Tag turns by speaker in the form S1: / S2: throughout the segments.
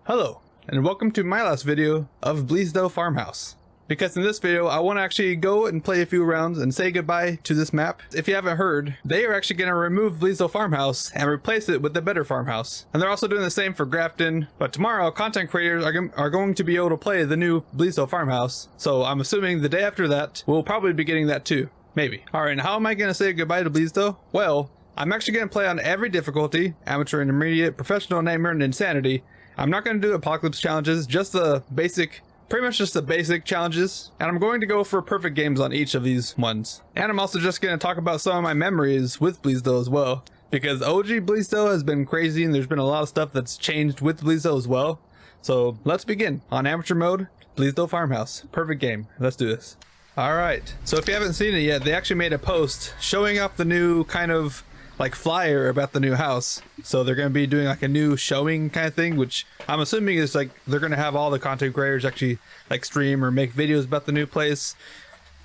S1: Hello, and welcome to my last video of Bleasdale Farmhouse. Because in this video, I want to actually go and play a few rounds and say goodbye to this map. If you haven't heard, they are actually going to remove Bleasdale Farmhouse and replace it with a better farmhouse. And they're also doing the same for Grafton, but tomorrow content creators are going to be able to play the new Bleasdale Farmhouse. So I'm assuming the day after that, we'll probably be getting that too. Maybe. Alright, and how am I going to say goodbye to Bleasdale? Well, I'm actually going to play on every difficulty, amateur, intermediate, professional, nightmare, and insanity. I'm not going to do apocalypse challenges, just the basic, pretty much just the basic challenges. And I'm going to go for perfect games on each of these ones. And I'm also just going to talk about some of my memories with Bleasdale as well. Because OG Bleasdale has been crazy and there's been a lot of stuff that's changed with Bleasdale as well. So let's begin. On amateur mode, Bleasdale Farmhouse. Perfect game. Let's do this. Alright, so if you haven't seen it yet, they actually made a post showing off the new kind of like flyer about the new house. So they're going to be doing like a new showing kind of thing, which I'm assuming is like they're going to have all the content creators actually like stream or make videos about the new place.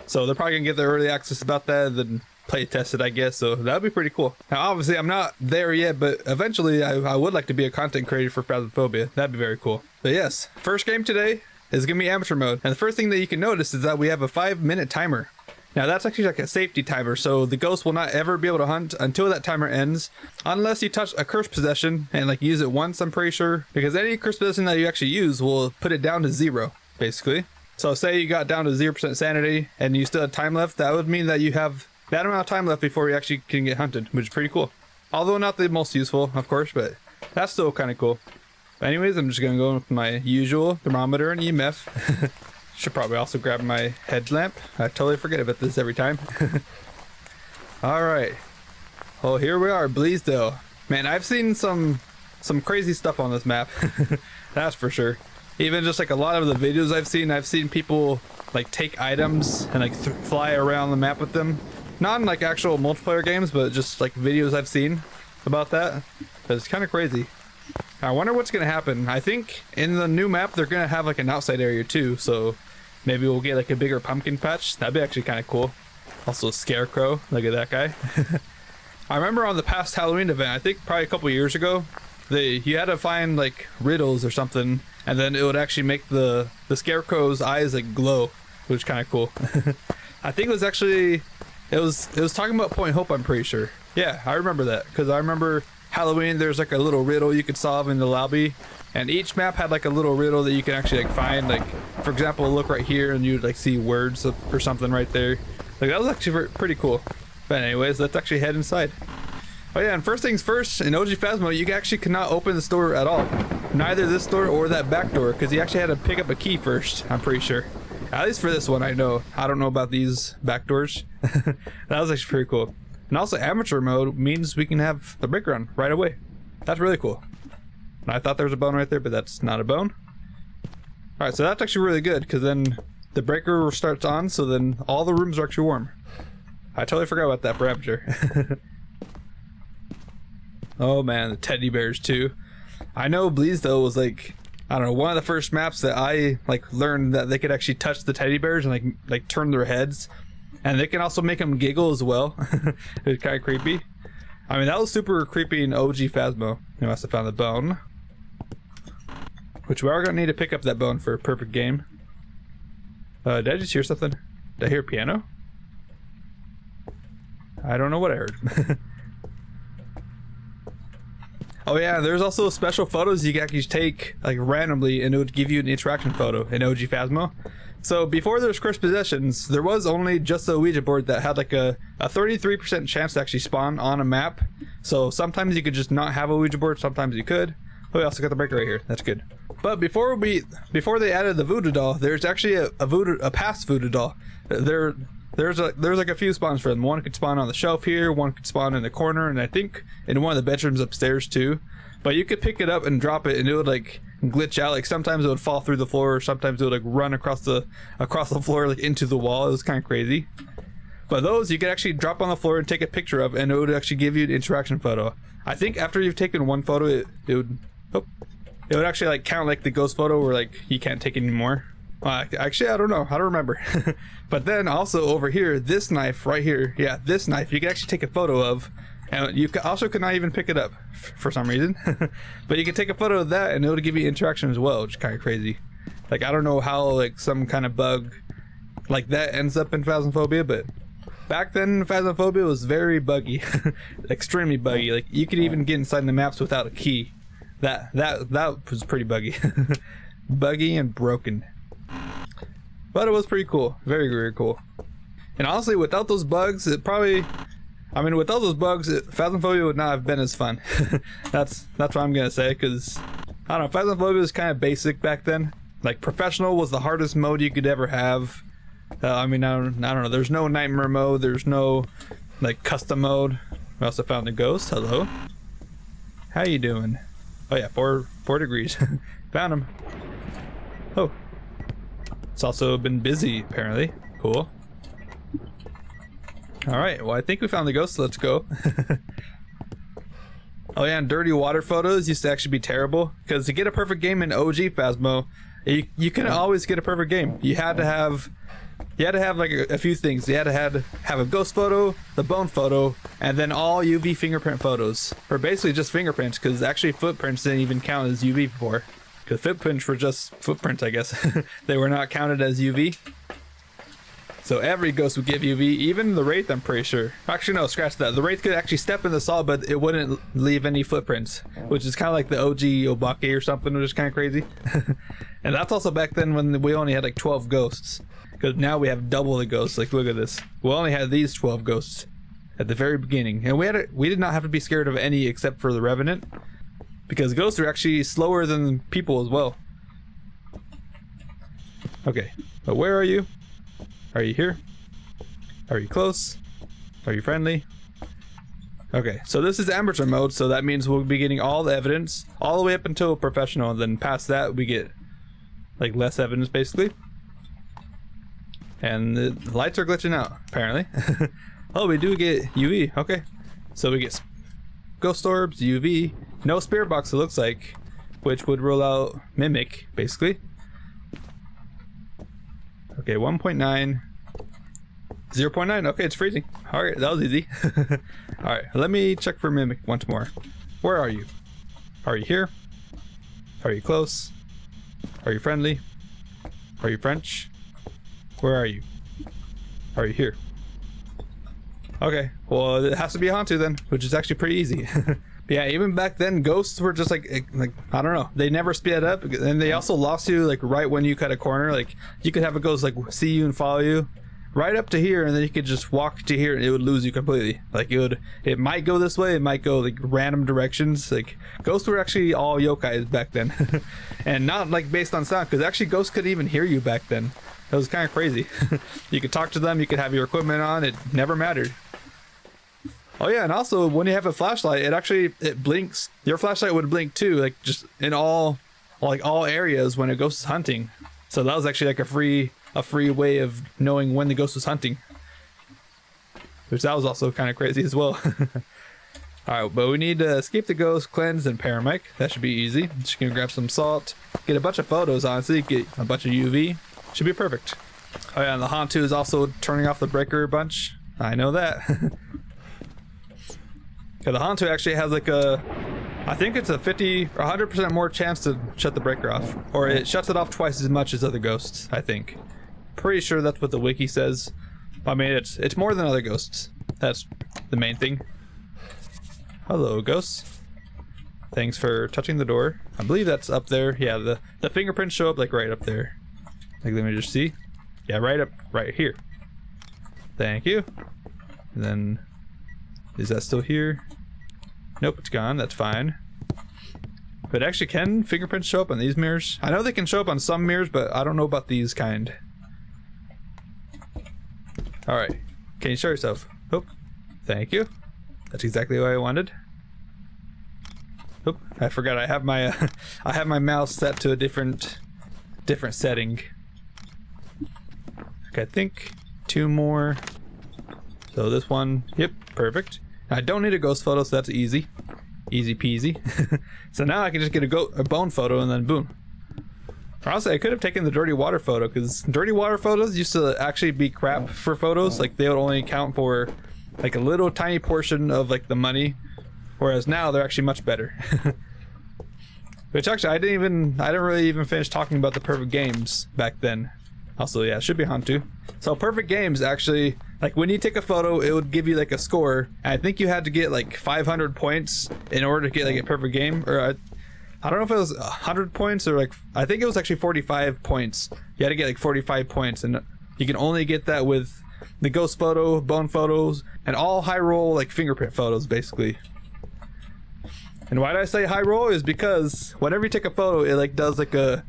S1: So they're probably going to get the early access about that and then play test it, I guess. So that'd be pretty cool. Now obviously I'm not there yet, but eventually I would like to be a content creator for Phasmophobia. That'd be very cool. But yes, first game today is going to be amateur mode. And the first thing that you can notice is that we have a 5-minute timer. Now that's actually like a safety timer, so the ghost will not ever be able to hunt until that timer ends, unless you touch a cursed possession and like use it once, I'm pretty sure, because any cursed possession that you actually use will put it down to 0, basically. So say you got down to 0% sanity and you still have time left, that would mean that you have that amount of time left before you actually can get hunted, which is pretty cool. Although not the most useful, of course, but that's still kind of cool. But anyways, I'm just gonna go with my usual thermometer and EMF. Should probably also grab my headlamp. I totally forget about this every time. Alright. Well, here we are, Bleasdale. Man, I've seen some crazy stuff on this map. That's for sure. Even just like a lot of the videos I've seen people like take items and like fly around the map with them. Not in like actual multiplayer games, but just like videos I've seen about that. It's kind of crazy. I wonder what's going to happen. I think in the new map, they're going to have like an outside area too. So maybe we'll get like a bigger pumpkin patch. That'd be actually kind of cool. Also a scarecrow. Look at that guy. I remember on the past Halloween event, I think probably a couple years ago, you had to find like riddles or something. And then it would actually make the scarecrow's eyes like glow, which is kind of cool. I think it was actually, it was talking about Point Hope, I'm pretty sure. Yeah, I remember that. Because I remember Halloween, there's like a little riddle you could solve in the lobby, and each map had like a little riddle that you can actually like find. Like for example, look right here and you'd like see words or something right there. Like that was actually pretty cool. But anyways, let's actually head inside. Oh yeah, and first things first, in OG Phasmo you actually cannot open this door at all. Neither this door or that back door, because you actually had to pick up a key first, I'm pretty sure. At least for this one, I know. I don't know about these back doors. That was actually pretty cool. And also amateur mode means we can have the brick run right away. That's really cool. And I thought there was a bone right there, but that's not a bone. Alright, so that's actually really good, because then the breaker starts on, so then all the rooms are actually warm. I totally forgot about that for amateur. Oh man, the teddy bears too. I know Bleasdale was like, I don't know, one of the first maps that I like learned that they could actually touch the teddy bears and like turn their heads. And they can also make them giggle as well. It's kind of creepy. I mean, that was super creepy in OG Phasmo. You must have found the bone. Which we are going to need to pick up that bone for a perfect game. Did I just hear something? Did I hear piano? I don't know what I heard. Oh yeah, there's also special photos you can actually take like randomly, and it would give you an interaction photo in OG Phasmo. So before there's cursed possessions, there was only just a Ouija board that had like a 33% chance to actually spawn on a map. So sometimes you could just not have a Ouija board, sometimes you could. Oh, we also got the breaker right here. That's good. But before they added the voodoo doll, there's actually a past voodoo doll. There's like a few spawns for them. One could spawn on the shelf here, one could spawn in the corner, and I think in one of the bedrooms upstairs too. But you could pick it up and drop it, and it would like glitch out. Like sometimes it would fall through the floor, sometimes it would like run across the floor like into the wall. It was kind of crazy. But those you could actually drop on the floor and take a picture of, and it would actually give you an interaction photo. I think after you've taken one photo, it would actually like count like the ghost photo where like you can't take any more. Actually, I don't know. I don't remember. But then also over here, this knife right here, yeah, this knife you can actually take a photo of, And you also could not even pick it up for some reason. But you can take a photo of that and it'll give you interaction as well, which is kind of crazy. Like, I don't know how like some kind of bug like that ends up in Phasmophobia, but back then Phasmophobia was very buggy. Extremely buggy. Like, you could even get inside the maps without a key. That was pretty buggy. Buggy and broken. But it was pretty cool. Very, very cool. And honestly, without those bugs, it probably... I mean, without those bugs, Phasmophobia would not have been as fun. That's what I'm gonna say, because I don't know, Phasmophobia was kind of basic back then. Like, professional was the hardest mode you could ever have. I mean, I don't know. There's no nightmare mode. There's no like custom mode. We also found a ghost. Hello. How you doing? Oh yeah, 4 degrees. Found him. Oh. It's also been busy apparently. Cool. Alright, well I think we found the ghost, so let's go. Oh yeah, and dirty water photos used to actually be terrible, because to get a perfect game in OG Phasmo, you couldn't always get a perfect game. You had to have like a few things. You had to have a ghost photo, the bone photo, and then all UV fingerprint photos. Or basically just fingerprints, because actually footprints didn't even count as UV before. Because footprints were just footprints, I guess. They were not counted as UV. So every ghost would give UV, even the Wraith, I'm pretty sure. Actually, no, scratch that. The Wraith could actually step in the solid, but it wouldn't leave any footprints, which is kind of like the OG Obake or something, which is kind of crazy. And that's also back then when we only had like 12 ghosts. Because now we have double the ghosts. Like, look at this. We only had these 12 ghosts at the very beginning. And we did not have to be scared of any except for the Revenant. Because ghosts are actually slower than people as well. Okay, but where are you? Are you here? Are you close? Are you friendly? Okay, so this is amateur mode, so that means we'll be getting all the evidence all the way up until professional, and then past that we get like less evidence basically. And the lights are glitching out apparently. Oh, we do get UV. Okay, so we get ghost orbs, UV, no spirit box it looks like, which would rule out mimic basically. Okay, 1.9, 0.9. Okay, it's freezing. All right, that was easy. All right, let me check for mimic once more. Where are you? Are you here? Are you close? Are you friendly? Are you French? Where are you? Are you here? Okay, well it has to be a Hantu then, which is actually pretty easy. Yeah, even back then ghosts were just like I don't know, they never sped up, and they also lost you like right when you cut a corner. Like, you could have a ghost like see you and follow you right up to here, and then you could just walk to here and it would lose you completely. Like, it might go this way, it might go like random directions. Like, ghosts were actually all yokais back then. And not like based on sound, because actually ghosts could even hear you back then. It was kind of crazy. You could talk to them, you could have your equipment on, it never mattered. Oh yeah, and also when you have a flashlight, it blinks. Your flashlight would blink too, like just in all areas when a ghost is hunting. So that was actually like a free way of knowing when the ghost was hunting. Which that was also kind of crazy as well. Alright, but we need to escape the ghost, cleanse, and paramedic. That should be easy. Just gonna grab some salt, get a bunch of photos, honestly, get a bunch of UV. Should be perfect. Oh yeah, and the Hantu is also turning off the breaker a bunch. I know that. Yeah, the Hantu actually has like I think it's a 50 or 100% more chance to shut the breaker off. Or it shuts it off twice as much as other ghosts, I think. Pretty sure that's what the wiki says. I mean, it's more than other ghosts. That's the main thing. Hello, ghosts. Thanks for touching the door. I believe that's up there. Yeah, the fingerprints show up like right up there. Like, let me just see. Yeah, right here. Thank you. And then, is that still here? Nope, it's gone. That's fine. But actually, can fingerprints show up on these mirrors? I know they can show up on some mirrors, but I don't know about these kind. Alright. Can you show yourself? Oh, thank you. That's exactly what I wanted. Oh, I forgot I have my I have my mouse set to a different setting. Okay, I think 2 more. So this one, yep, perfect. I don't need a ghost photo, so that's easy. Easy peasy. So now I can just get a bone photo and then boom. Or honestly, I could have taken the dirty water photo, because dirty water photos used to actually be crap for photos. Like, they would only count for like a little tiny portion of like the money, whereas now they're actually much better. Which actually I didn't really even finish talking about the perfect games back then. Also, yeah, it should be on too. So perfect games actually, like when you take a photo, it would give you like a score, and I think you had to get like 500 points in order to get like a perfect game, or I don't know if it was 100 points or like, I think it was actually 45 points. You had to get like 45 points, and you can only get that with the ghost photo, bone photos, and all high roll like fingerprint photos basically. And why did I say high roll is because whenever you take a photo, it like does like a,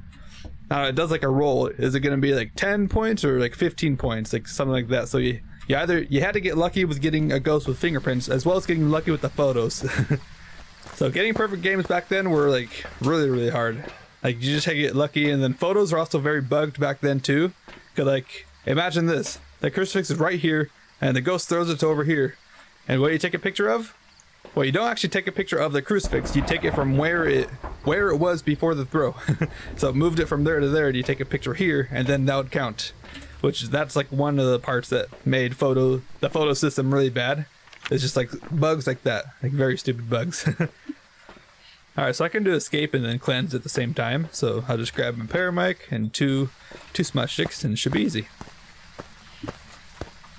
S1: it does like a roll. Is it going to be like 10 points or like 15 points, like something like that? So you had to get lucky with getting a ghost with fingerprints, as well as getting lucky with the photos. So getting perfect games back then were like really hard. Like you just had to get lucky, and then photos are also very bugged back then too. Cause like imagine this: the crucifix is right here, and the ghost throws it to over here. And what do you take a picture of? Well, you don't actually take a picture of the crucifix. You take it from where it was before the throw. So it moved it from there to there, and you take a picture here, and then that would count. That's like one of the parts that made the photo system really bad. It's just like bugs like that, like very stupid bugs. All right, so I can do escape and then cleanse at the same time. So I'll just grab my paramic and two smudge sticks, and it should be easy.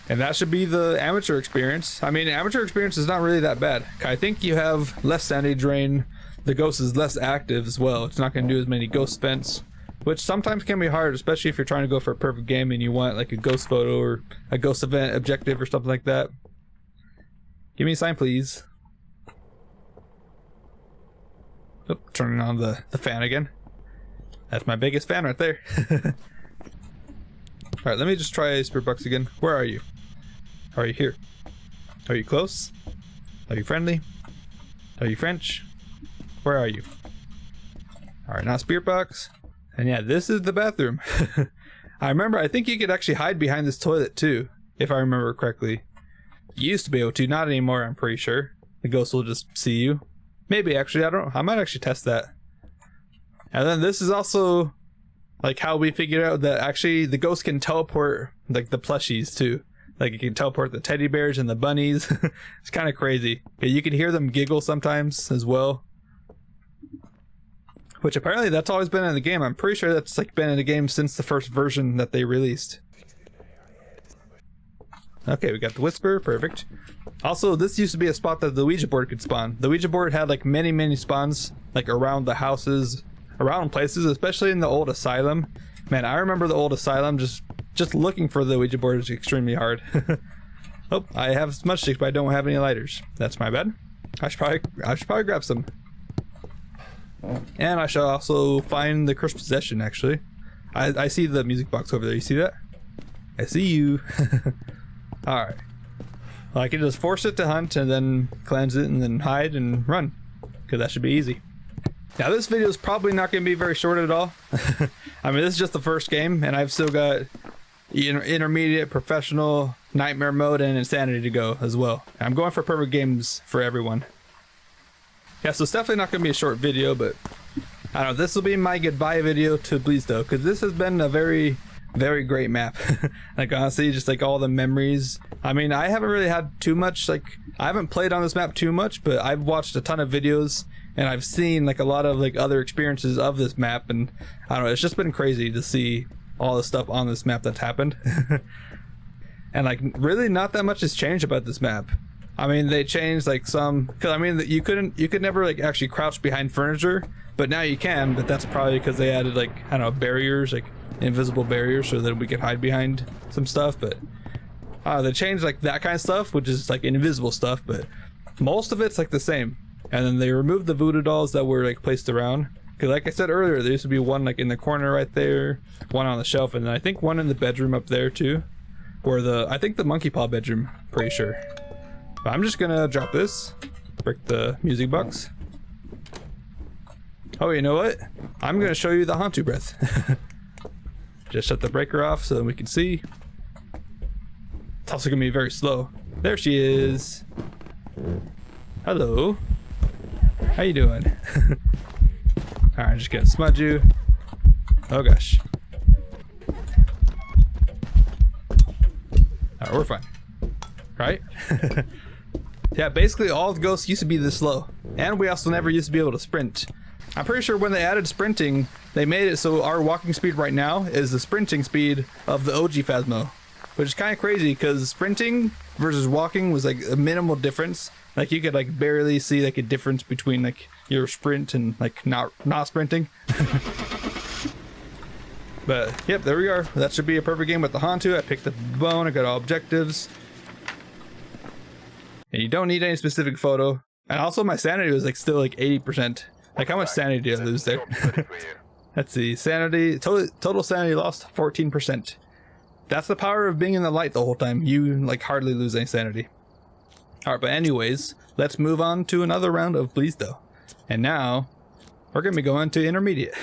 S1: And that should be the amateur experience. I mean, amateur experience is not really that bad. I think you have less sanity drain. The ghost is less active as well. It's not going to do as many ghost events, which sometimes can be hard, especially if you're trying to go for a perfect game and you want like a ghost photo or a ghost event objective or something like that. Give me a sign, please. Oh, turning on the fan again. That's my biggest fan right there. Alright, let me just try Spirit Box again. Where are you? Are you here? Are you close? Are you friendly? Are you French? Where are you? Alright, now Spirit Box. And yeah, this is the bathroom. I think you could actually hide behind this toilet too, if I remember correctly. You used to be able to, not anymore, I'm pretty sure. The ghost will just see you. Maybe actually, I don't know. I might actually test that. And then this is also like how we figured out that actually the ghost can teleport like the plushies too. Like it can teleport the teddy bears and the bunnies. It's kind of crazy. You can hear them giggle sometimes as well. Which apparently that's always been in the game. I'm pretty sure that's like been in the game since the first version that they released. Okay, we got the whisper, perfect. Also, this used to be a spot that the Ouija board could spawn. The Ouija board had like many spawns like around the houses, around places, especially in the old asylum. Man, I remember the old asylum, just looking for the Ouija board is extremely hard. Oh, I have smudge sticks, but I don't have any lighters. That's my bad. I should probably grab some. And I shall also find the cursed possession, actually. I see the music box over there. You see that? I see you. Alright. Well, I can just force it to hunt and then cleanse it and then hide and run. Because that should be easy. Now this video is probably not going to be very short at all. I mean, this is just the first game, and I've still got intermediate, professional, nightmare mode, and insanity to go as well. I'm going for perfect games for everyone. Yeah, so it's definitely not going to be a short video, but I don't know, this will be my goodbye video to Bleasdale, because this has been a very great map. Like honestly, just like all the memories. I mean, I haven't really had too much, like I haven't played on this map too much, but I've watched a ton of videos and I've seen like a lot of like other experiences of this map, and I don't know, it's just been crazy to see all the stuff on this map that's happened. And like really not that much has changed about this map. I mean, they changed like some, because I mean you could never like actually crouch behind furniture, but now you can. But that's probably because they added like, I don't know, barriers, like invisible barriers, so that we could hide behind some stuff. But they changed like that kind of stuff, which is like invisible stuff, but most of it's like the same. And then they removed the voodoo dolls that were like placed around, because like I said earlier, there used to be one like in the corner right there, one on the shelf, and then I think one in the bedroom up there too, or I think the monkey paw bedroom, pretty sure. But I'm just gonna drop this, break the music box. Oh, you know what? I'm gonna show you the Hantu breath. Just shut the breaker off so that we can see. It's also gonna be very slow. There she is. Hello. How you doing? Alright, just gonna smudge you. Oh gosh. Alright, we're fine. right? Yeah, basically all the ghosts used to be this slow. And we also never used to be able to sprint. I'm pretty sure when they added sprinting, they made it so our walking speed right now is the sprinting speed of the OG Phasmo. Which is kind of crazy because sprinting versus walking was like a minimal difference. Like you could like barely see like a difference between like your sprint and like not sprinting. But yep, there we are. That should be a perfect game with the Hantu. I picked the bone, I got all objectives. And you don't need any specific photo. And also my sanity was like still like 80%. Like how much sanity did I lose there? Let's see, sanity, total sanity lost 14%. That's the power of being in the light the whole time. You like hardly lose any sanity. Alright, but anyways, let's move on to another round of Bleasdale. And now, we're going to be going to intermediate.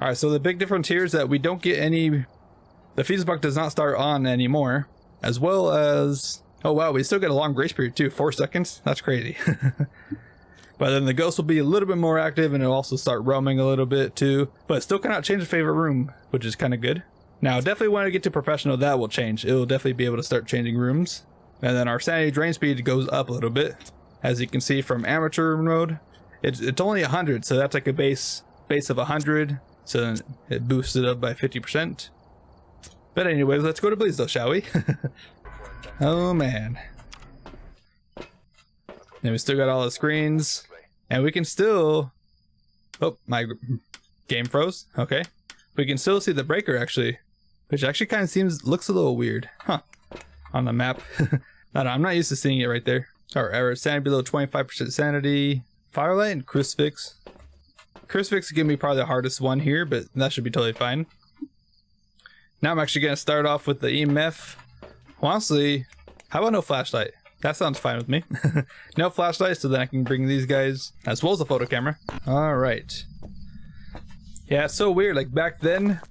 S1: Alright, so the big difference here is that we don't get any... The Phasmophobia does not start on anymore. As well as... Oh wow, we still get a long grace period too, 4 seconds? That's crazy. But then the ghost will be a little bit more active and it'll also start roaming a little bit too. But it still cannot change the favorite room, which is kind of good. Now, definitely when I get to professional, that will change. It will definitely be able to start changing rooms. And then our sanity drain speed goes up a little bit. As you can see from amateur mode, it's only 100, so that's like a base of 100. So then it boosts it up by 50%. But anyways, let's go to Bleasdale, shall we? Oh man. And we still got all the screens. And we can still... Oh, my game froze. Okay. We can still see the breaker actually. Which actually kind of looks a little weird. Huh. On the map. I'm not used to seeing it right there. Alright, our sanity below 25% sanity. Firelight and Crucifix. Crucifix is going to be probably the hardest one here, but that should be totally fine. Now I'm actually going to start off with the EMF. Honestly, how about no flashlight? That sounds fine with me. No flashlight, so then I can bring these guys, as well as a photo camera. Alright. Yeah, it's so weird. Like back then,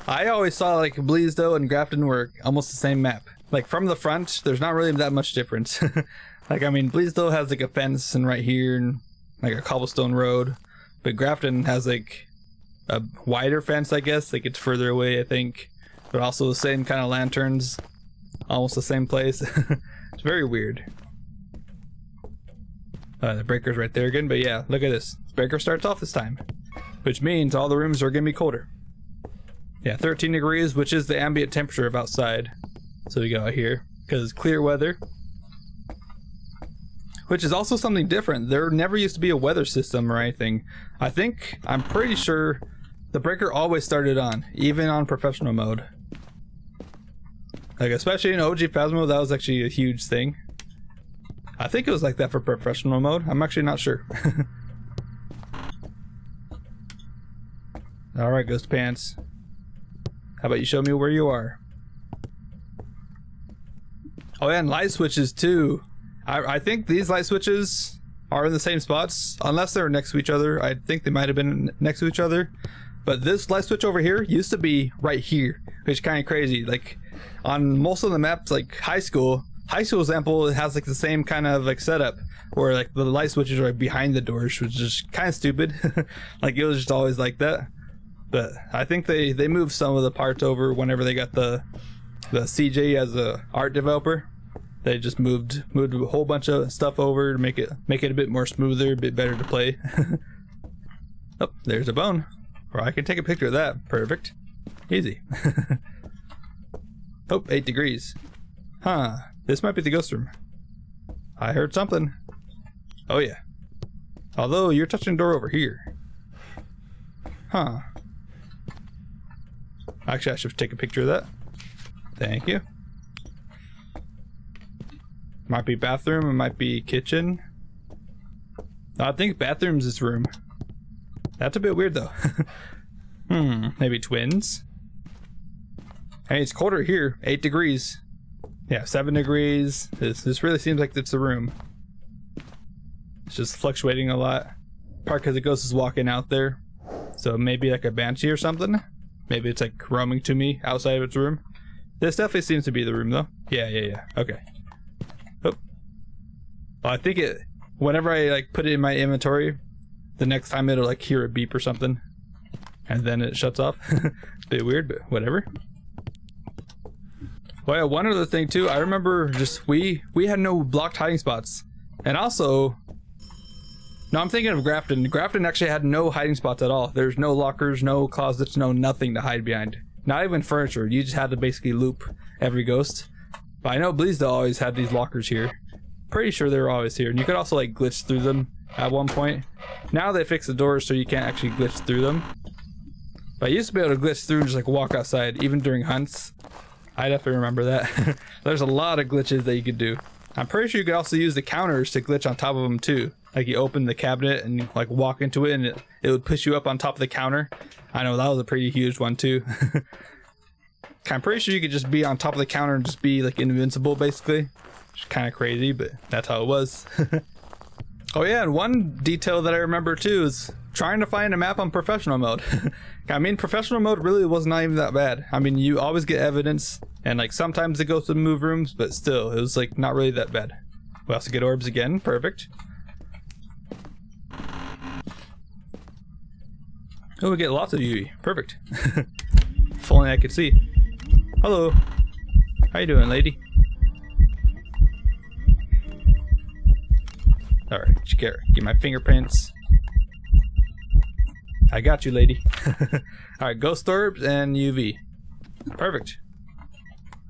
S1: I always saw like Bleasdale and Grafton were almost the same map. Like from the front, there's not really that much difference. Like, I mean, Bleasdale has like a fence and right here and like a cobblestone road. But Grafton has like a wider fence, I guess. Like it's further away, I think. But also the same kind of lanterns. Almost the same place. It's very weird. The breaker's right there again. But yeah, look at this. Breaker starts off this time. Which means all the rooms are going to be colder. Yeah, 13 degrees, which is the ambient temperature of outside. So we go out here, because it's clear weather. Which is also something different. There never used to be a weather system or anything. I'm pretty sure the breaker always started on, even on professional mode. Like, especially in OG Phasmo, that was actually a huge thing. I think it was like that for professional mode. I'm actually not sure. Alright, Ghost Pants. How about you show me where you are? Oh yeah, and light switches too. I think these light switches are in the same spots, unless they're next to each other. I think they might have been next to each other. But this light switch over here used to be right here, which is kind of crazy. Like on most of the maps, like high school example, it has like the same kind of like setup where like the light switches are right behind the doors, which is kind of stupid. Like it was just always like that. But I think they moved some of the parts over whenever they got the CJ as a art developer. They just moved a whole bunch of stuff over to make it a bit more smoother, a bit better to play. Oh, there's a bone. Or I can take a picture of that. Perfect. Easy. Oh, 8 degrees. Huh. This might be the ghost room. I heard something. Oh yeah. Although you're touching the door over here. Huh. Actually, I should take a picture of that. Thank you. Might be bathroom, it might be kitchen. I think bathroom's this room. That's a bit weird though. Maybe twins? Hey, it's colder here. 8 degrees. Yeah, 7 degrees. This really seems like it's a room. It's just fluctuating a lot. Part because the ghost is walking out there. So maybe like a banshee or something. Maybe it's like roaming to me outside of its room. This definitely seems to be the room though. Yeah. Okay. Oh. Well, I think whenever I like put it in my inventory, the next time it'll like hear a beep or something. And then it shuts off. Bit weird, but whatever. Well, yeah, one other thing too, I remember just we had no blocked hiding spots. And also, no, I'm thinking of Grafton. Grafton actually had no hiding spots at all. There's no lockers, no closets, no nothing to hide behind. Not even furniture. You just had to basically loop every ghost. But I know Bleasdale always had these lockers here. Pretty sure they were always here. And you could also like glitch through them at one point. Now they fixed the doors so you can't actually glitch through them. But I used to be able to glitch through and just like walk outside, even during hunts. I definitely remember that. There's a lot of glitches that you could do. I'm pretty sure you could also use the counters to glitch on top of them too. Like you open the cabinet and you like walk into it and it would push you up on top of the counter. I know that was a pretty huge one too. I'm pretty sure you could just be on top of the counter and just be like invincible basically. Which is kind of crazy, but that's how it was. Oh yeah, and one detail that I remember too is trying to find a map on professional mode. I mean, professional mode really was not even that bad. I mean, you always get evidence and like sometimes it goes to the move rooms, but still it was like not really that bad. We also get orbs again, perfect. Oh, we get lots of UV, perfect. If only I could see. Hello, how you doing, lady? All right, get my fingerprints. I got you, lady. All right, ghost orbs and UV. Perfect.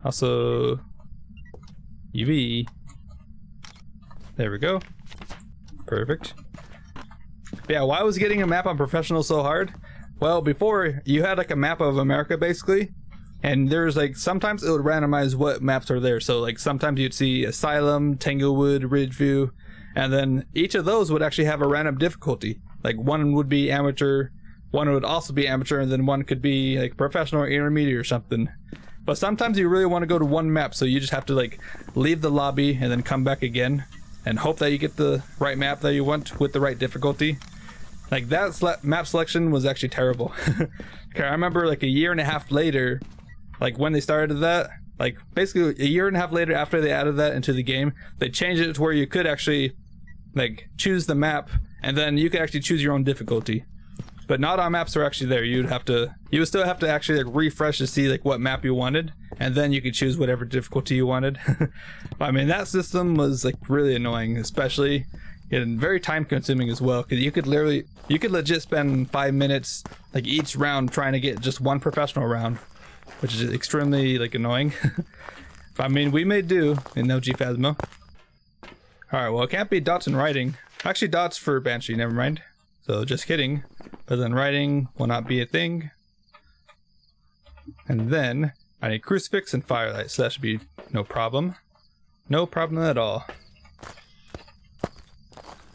S1: Also, UV. There we go. Perfect. But yeah, why was getting a map on professional so hard? Well, before you had like a map of America basically, and there's like sometimes it would randomize what maps are there. So like sometimes you'd see Asylum, Tanglewood, Ridgeview, and then each of those would actually have a random difficulty. Like one would be amateur, one would also be amateur, and then one could be like professional or intermediate or something. But sometimes you really want to go to one map, so you just have to like leave the lobby and then come back again and hope that you get the right map that you want with the right difficulty. Like that map selection was actually terrible. Okay, I remember like a year and a half later, like when they started that, like basically a year and a half later after they added that into the game, they changed it to where you could actually like choose the map and then you could actually choose your own difficulty. But not all maps are actually there. You would still have to actually like refresh to see like what map you wanted, and then you could choose whatever difficulty you wanted. I mean, that system was like really annoying, especially and very time consuming as well, because you could legit spend 5 minutes like each round trying to get just one professional round, which is extremely like annoying. But I mean, we may do in OG Phasmo. Alright, well, it can't be dots and writing. Actually, dots for Banshee, never mind. So just kidding. But then writing will not be a thing. And then I need crucifix and firelight, so that should be no problem. No problem at all.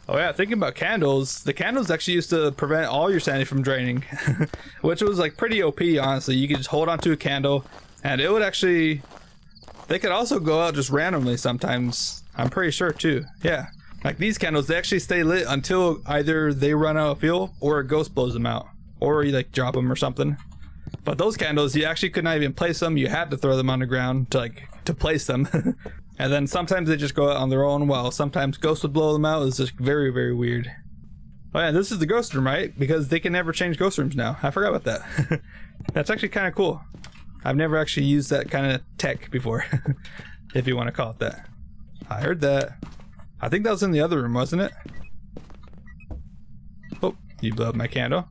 S1: Oh yeah, thinking about candles, the candles actually used to prevent all your sanity from draining. Which was like pretty OP, honestly. You could just hold onto a candle and it would actually... They could also go out just randomly sometimes. I'm pretty sure too, yeah. Like these candles, they actually stay lit until either they run out of fuel or a ghost blows them out. Or you like drop them or something. But those candles, you actually could not even place them. You had to throw them on the ground to place them. And then sometimes they just go out on their own, while sometimes ghosts would blow them out. It's just very, very weird. Oh yeah, this is the ghost room, right? Because they can never change ghost rooms now. I forgot about that. That's actually kind of cool. I've never actually used that kind of tech before. If you want to call it that. I heard that. I think that was in the other room, wasn't it? Oh, you blew up my candle.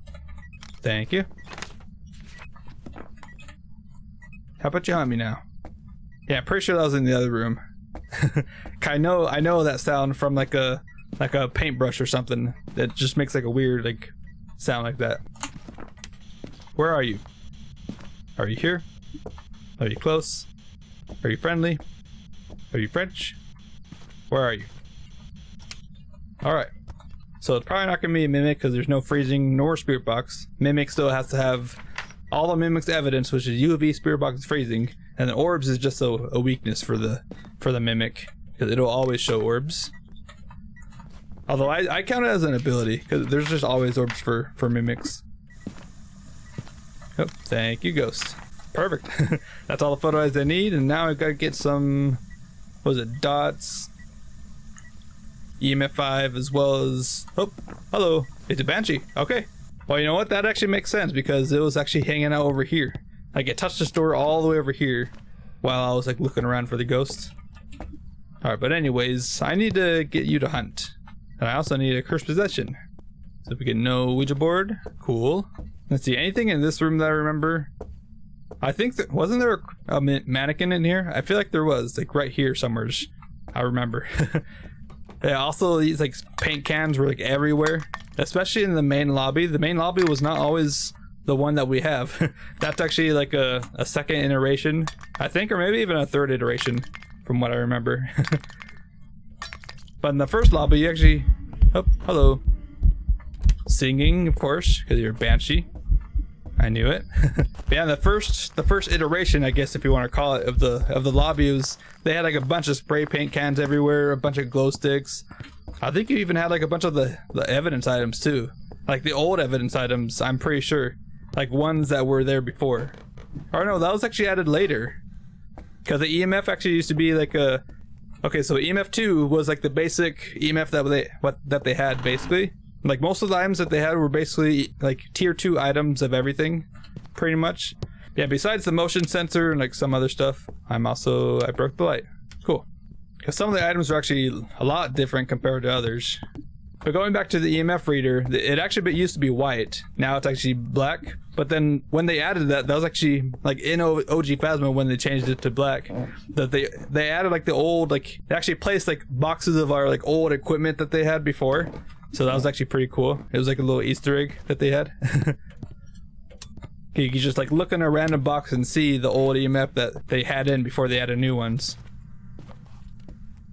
S1: Thank you. How about you hunt me now? Yeah, I'm pretty sure that was in the other room. I know that sound from like a paintbrush or something. That just makes like a weird like sound like that. Where are you? Are you here? Are you close? Are you friendly? Are you French? Where are you? Alright. So it's probably not going to be a mimic because there's no freezing nor spirit box. Mimic still has to have all the mimic's evidence, which is UV, spirit box, and freezing. And the orbs is just a weakness for the mimic, because it'll always show orbs. Although I count it as an ability, because there's just always orbs for mimics. Oh, thank you, ghost. Perfect. That's all the photo eyes I need, and now I've got to get some, what was it, dots, EMF 5, as well as, oh, hello, it's a Banshee. Okay. Well, you know what? That actually makes sense, because it was actually hanging out over here. Like, it touched this door all the way over here, while I was like looking around for the ghost. Alright, but anyways, I need to get you to hunt. And I also need a cursed possession. So if we get no Ouija board, cool. Let's see, anything in this room that I remember? I think that, wasn't there a mannequin in here? I feel like there was, like right here somewhere. I remember. Yeah, also these like paint cans were like everywhere, especially in the main lobby. The main lobby was not always the one that we have. That's actually like a second iteration, I think, or maybe even a third iteration from what I remember. But in the first lobby, you actually, oh, hello. Singing, of course, because you're a banshee. I knew it. But yeah, the first iteration, I guess if you want to call it, of the lobby was, they had like a bunch of spray paint cans everywhere, a bunch of glow sticks. I think you even had like a bunch of the evidence items too, like the old evidence items. I'm pretty sure, like ones that were there before. Or no, that was actually added later, because the EMF actually used to be like a. Okay, so EMF 2 was like the basic EMF that they had basically. Like most of the items that they had were basically like tier 2 items of everything, pretty much. Yeah, besides the motion sensor and like some other stuff. I broke the light. Cool. Because some of the items are actually a lot different compared to others. But going back to the EMF reader, it actually used to be white. Now it's actually black. But then when they added that was actually like in OG Phasmo when they changed it to black. That they added like the old, like they actually placed like boxes of our like old equipment that they had before. So that was actually pretty cool. It was like a little Easter egg that they had. You could just like look in a random box and see the old EMF that they had in before they added new ones.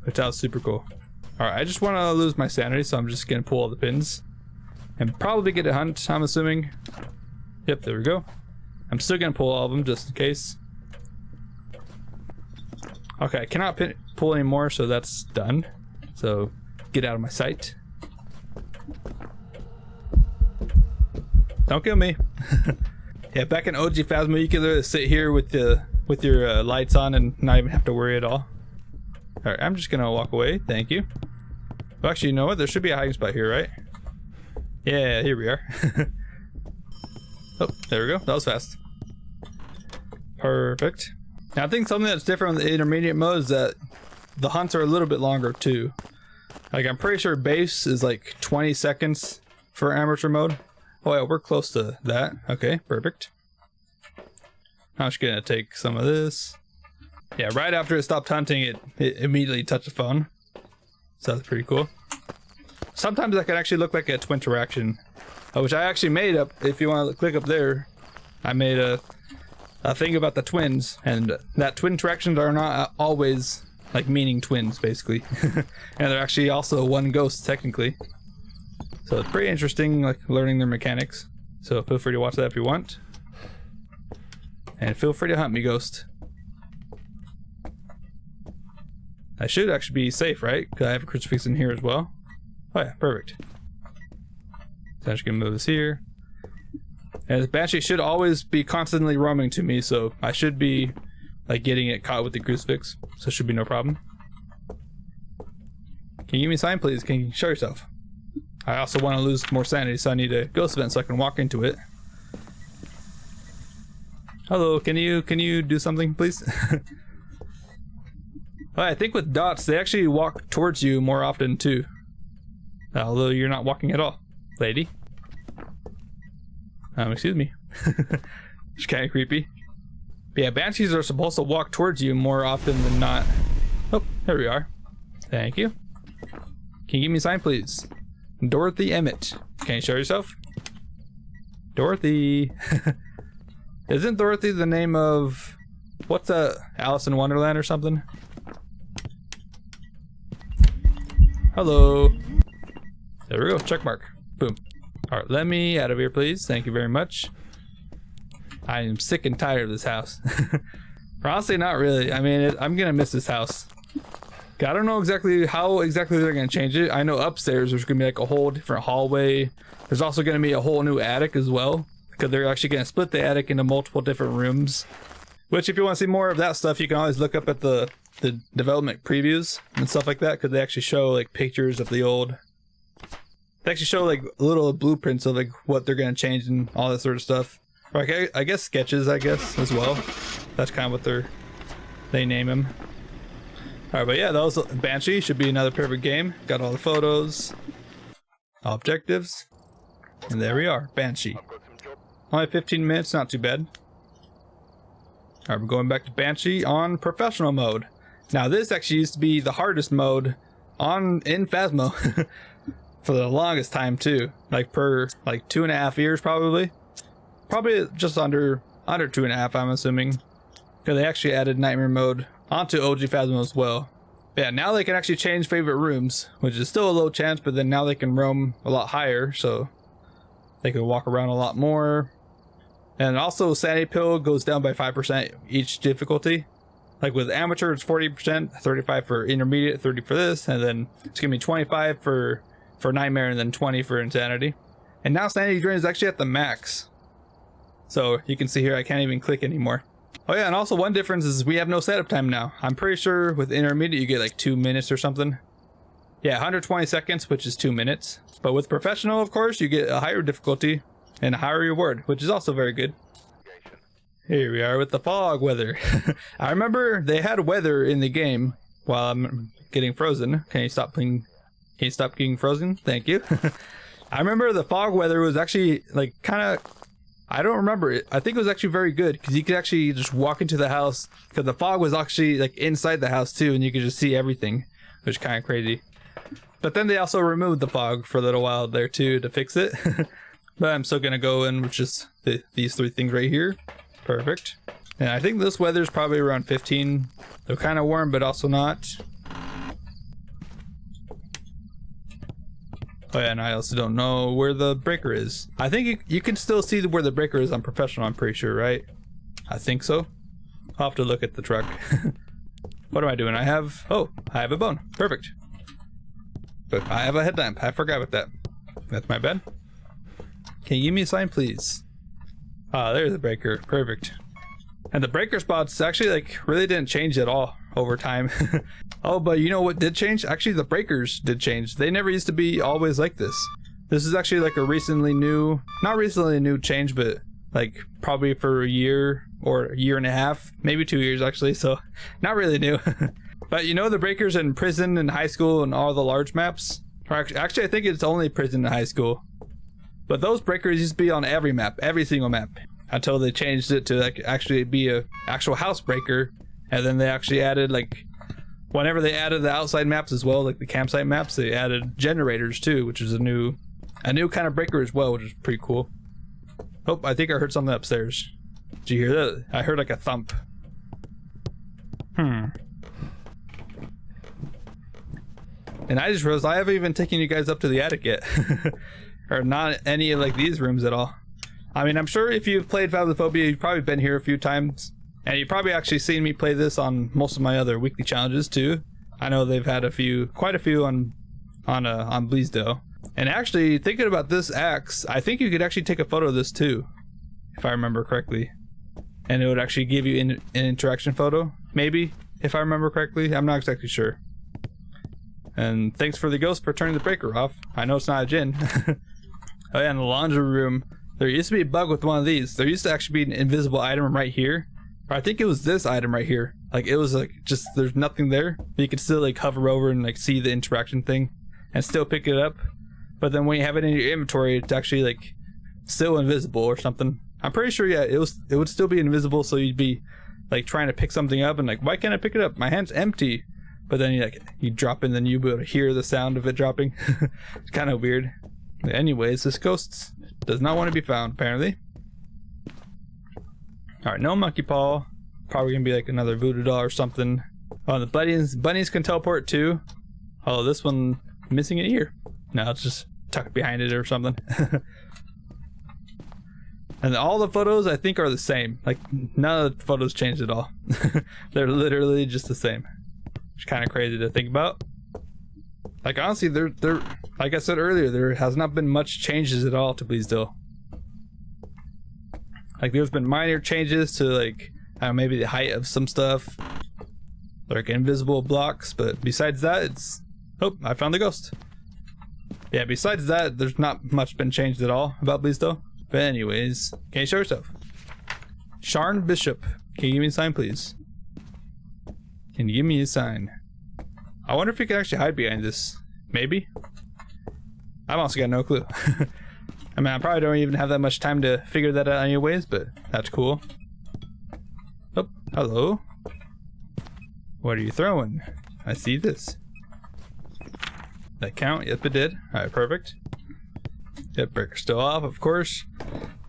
S1: Which that was super cool. Alright, I just want to lose my sanity, so I'm just gonna pull all the pins. And probably get a hunt, I'm assuming. Yep, there we go. I'm still gonna pull all of them just in case. Okay, I cannot pull anymore, so that's done. So, get out of my sight. Don't kill me. Yeah, back in OG Phasmo, you could literally sit here with your lights on and not even have to worry at all. Alright, I'm just gonna walk away. Thank you. Well, actually, you know what? There should be a hiding spot here, right? Yeah, here we are. Oh, there we go. That was fast. Perfect. Now, I think something that's different in the intermediate mode is that the hunts are a little bit longer too. Like, I'm pretty sure base is like 20 seconds for amateur mode. Oh yeah, we're close to that. Okay, perfect. I'm just gonna take some of this. Yeah, right after it stopped hunting, it immediately touched the phone. So that's pretty cool. Sometimes that can actually look like a twin interaction, which I actually made up. If you want to click up there, I made a thing about the twins, and that twin interactions are not always like meaning twins, basically. And they're actually also one ghost, technically. So it's pretty interesting, like learning their mechanics. So feel free to watch that if you want. And feel free to hunt me, ghost. I should actually be safe, right? Because I have a crucifix in here as well. Oh yeah, perfect. So I'm just gonna move this here. And the banshee should always be constantly roaming to me, so I should be like getting it caught with the crucifix. So it should be no problem. Can you give me a sign, please? Can you show yourself? I also want to lose more sanity, so I need a ghost event so I can walk into it. Hello, can you do something, please? Well, I think with dots, they actually walk towards you more often too. Although you're not walking at all, lady. Excuse me. It's kind of creepy. But yeah, banshees are supposed to walk towards you more often than not. Oh, there we are. Thank you. Can you give me a sign, please? Dorothy Emmett. Can you show yourself? Dorothy. Isn't Dorothy the name of... What's that? Alice in Wonderland or something? Hello. There we go. Check mark. Boom. Alright, let me out of here, please. Thank you very much. I am sick and tired of this house. Honestly, not really. I mean, I'm gonna miss this house. I don't know exactly how they're gonna change it. I know upstairs there's gonna be like a whole different hallway. There's also gonna be a whole new attic as well, because they're actually gonna split the attic into multiple different rooms. Which, if you want to see more of that stuff, you can always look up at the development previews and stuff like that, because they actually show like pictures of the old. They actually show like little blueprints of like what they're gonna change and all that sort of stuff. Or like I guess sketches, as well. That's kind of what they're they name him. Alright, but yeah, that was Banshee. Should be another perfect game. Got all the photos, all objectives, and there we are, Banshee. Only 15 minutes, not too bad. Alright, we're going back to Banshee on professional mode. Now this actually used to be the hardest mode in Phasmo for the longest time too. Like per 2.5 years probably. Probably just under 2.5, I'm assuming. Because they actually added Nightmare mode onto OG Phasmo as well. But yeah, now they can actually change favorite rooms, which is still a low chance, but then now they can roam a lot higher, so they can walk around a lot more. And also Sanity Pill goes down by 5% each difficulty. Like with Amateur it's 40%, 35 for Intermediate, 30 for this, and then it's gonna be 25 for Nightmare and then 20 for Insanity. And now Sanity Drain is actually at the max. So you can see here I can't even click anymore. Oh yeah, and also one difference is we have no setup time now. I'm pretty sure with Intermediate you get like 2 minutes or something. Yeah, 120 seconds, which is 2 minutes. But with Professional, of course, you get a higher difficulty and a higher reward, which is also very good. Here we are with the fog weather. I remember they had weather in the game while I'm getting frozen. Can you stop getting frozen? Thank you. I remember the fog weather was actually like kind of, I don't remember it. I think it was actually very good because you could actually just walk into the house because the fog was actually like inside the house too, and you could just see everything, which is kind of crazy. But then they also removed the fog for a little while there too to fix it. But I'm still gonna go in with just these 3 things right here. Perfect. And I think this weather is probably around 15. They're kind of warm, but also not. Oh yeah, and I also don't know where the breaker is. I think you can still see where the breaker is on Professional, I'm pretty sure, right? I think so. I'll have to look at the truck. What am I doing? I have a bone. Perfect. But I have a headlamp. I forgot about that. That's my bed. Can you give me a sign, please? Ah, there's the breaker. Perfect. And the breaker spots actually like really didn't change at all over time. Oh, but you know what did change? Actually, the breakers did change. They never used to be always like this. This is actually like a not recently new change, but like probably for a year or a year and a half, maybe 2 years actually. So not really new. But you know the breakers in prison and high school and all the large maps? Or actually, I think it's only prison and high school. But those breakers used to be on every map, every single map, until they changed it to like actually be a actual house breaker. And then they actually added like, whenever they added the outside maps as well, like the campsite maps, they added generators too, which is a new kind of breaker as well, which is pretty cool. Oh, I think I heard something upstairs. Did you hear that? I heard like a thump. And I just realized I haven't even taken you guys up to the attic yet. Or not any of like these rooms at all. I mean, I'm sure if you've played Phasmophobia, you've probably been here a few times. And you've probably actually seen me play this on most of my other weekly challenges too. I know they've had quite a few on Bleasdale. And actually, thinking about this axe, I think you could actually take a photo of this too, if I remember correctly. And it would actually give you an interaction photo, maybe, if I remember correctly. I'm not exactly sure. And thanks for the ghost for turning the breaker off. I know it's not a djinn. Oh yeah, in the laundry room, there used to be a bug with one of these. There used to actually be an invisible item right here. Or I think it was this item right here. Like it was like just there's nothing there. You could still like hover over and like see the interaction thing and still pick it up. But then when you have it in your inventory, it's actually like still invisible or something. I'm pretty sure, yeah, it would still be invisible, so you'd be like trying to pick something up and like, why can't I pick it up? My hand's empty. But then you drop it and then you'll be able to hear the sound of it dropping. It's kind of weird. But anyways, this ghost does not want to be found, apparently. Alright, no monkey paw. Probably gonna be like another voodoo doll or something. Oh, the bunnies can teleport too. Oh, this one missing an ear. No, it's just tucked behind it or something. And all the photos I think are the same. Like none of the photos changed at all. They're literally just the same. It's kind of crazy to think about. Like honestly, they're like I said earlier, there has not been much changes at all to Bleasdale. Like there's been minor changes to like I don't know, maybe the height of some stuff, like invisible blocks, but besides that, it's I found the ghost. Yeah, besides that, there's not much been changed at all about Bleasdale. But anyways, can you show yourself? Sharn Bishop, can you give me a sign, please? Can you give me a sign? I wonder if you can actually hide behind this. Maybe? I've also got no clue. I mean, I probably don't even have that much time to figure that out anyways, but that's cool. Oh, hello. What are you throwing? I see this. That count? Yep, it did. Alright, perfect. Yep, breaker's still off, of course.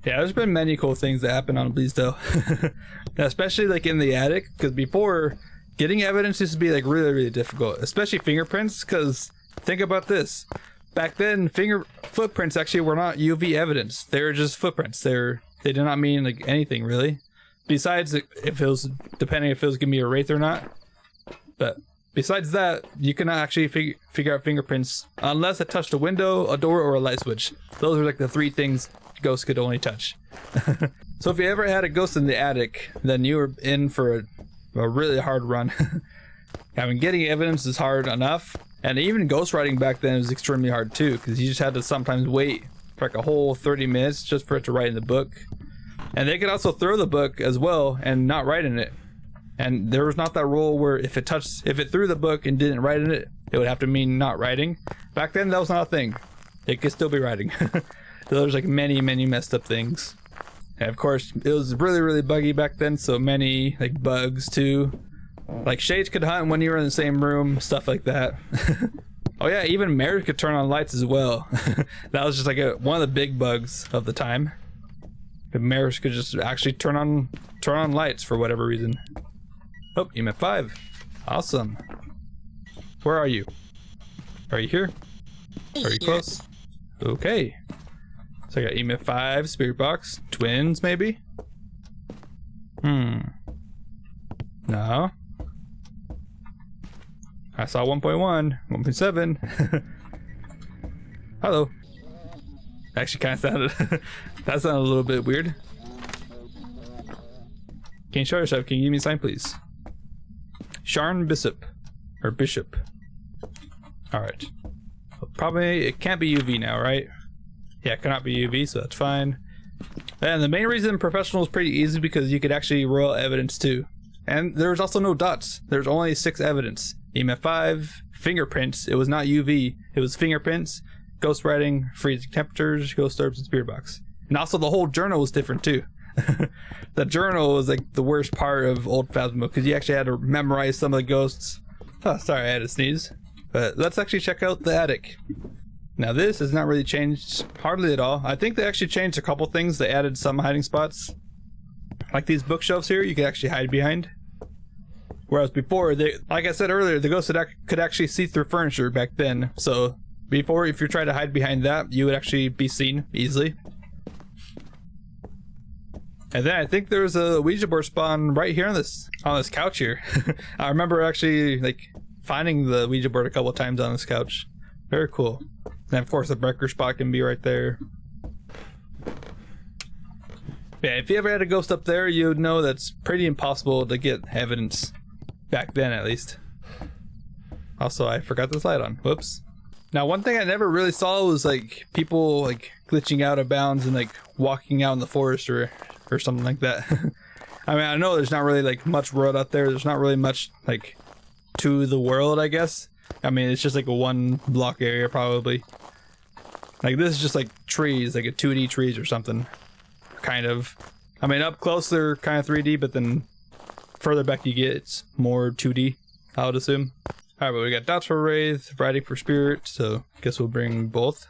S1: Yeah, there's been many cool things that happen on Bleasdale. Especially like in the attic, because before, getting evidence used to be like really difficult. Especially fingerprints, because think about this. Back then, footprints actually were not UV evidence. They were just footprints. They did not mean like anything really. Besides, if it was, depending if it was gonna be a wraith or not. But besides that, you cannot actually figure out fingerprints unless it touched a window, a door, or a light switch. Those are like the three things ghosts could only touch. So if you ever had a ghost in the attic, then you were in for a really hard run. I mean, getting evidence is hard enough, and even ghost writing back then was extremely hard too, because you just had to sometimes wait for like a whole 30 minutes just for it to write in the book. And they could also throw the book as well and not write in it. And there was not that rule where if it threw the book and didn't write in it, it would have to mean not writing. Back then, that was not a thing. It could still be writing. So there's like many messed up things. And of course, it was really buggy back then, so many like bugs too. Like shades could hunt when you were in the same room, stuff like that. Oh yeah, even mirrors could turn on lights as well. That was just like one of the big bugs of the time. The mirrors could just actually turn on lights for whatever reason. Oh, EMF 5. Awesome. Where are you? Are you here? Are you close? Okay. So I got EMF 5, spirit box, twins maybe? No. I saw 1.1, 1.7. Hello. Actually kind of sounded, that sounded a little bit weird. Can you show yourself? Can you give me a sign, please? Sharn Bishop. Or Bishop. Alright. Probably, it can't be UV now, right? Yeah, it cannot be UV, so that's fine. And the main reason professional is pretty easy because you could actually roll evidence too. And there's also no dots. There's only 6 evidence. EMF 5, fingerprints. It was not UV. It was fingerprints, ghost writing, freezing temperatures, ghost orbs, and spirit box. And also the whole journal was different too. The journal was like the worst part of old Phasmo because you actually had to memorize some of the ghosts. Oh, sorry, I had to sneeze. But let's actually check out the attic. Now this has not really changed hardly at all. I think they actually changed a couple things. They added some hiding spots. Like these bookshelves here, you can actually hide behind. Whereas before, like I said earlier, the ghosts could actually see through furniture back then. So before, if you tried to hide behind that, you would actually be seen easily. And then I think there's a Ouija board spawn right here on this couch here. I remember actually like finding the Ouija board a couple times on this couch. Very cool. And of course the breaker spot can be right there. Yeah, if you ever had a ghost up there, you would know that's pretty impossible to get evidence. Back then at least. Also, I forgot this light on. Whoops. Now one thing I never really saw was like people like glitching out of bounds and like walking out in the forest or something like that. I mean, I know there's not really like much road out there. There's not really much like to the world, I guess. I mean, it's just like a 1 block area probably. Like this is just like trees, like a 2D trees or something. Kind of. I mean, up close they're kind of 3D, but then further back you get, it's more 2D, I would assume. Alright, but we got dots for wraith, writing for spirit, so I guess we'll bring both.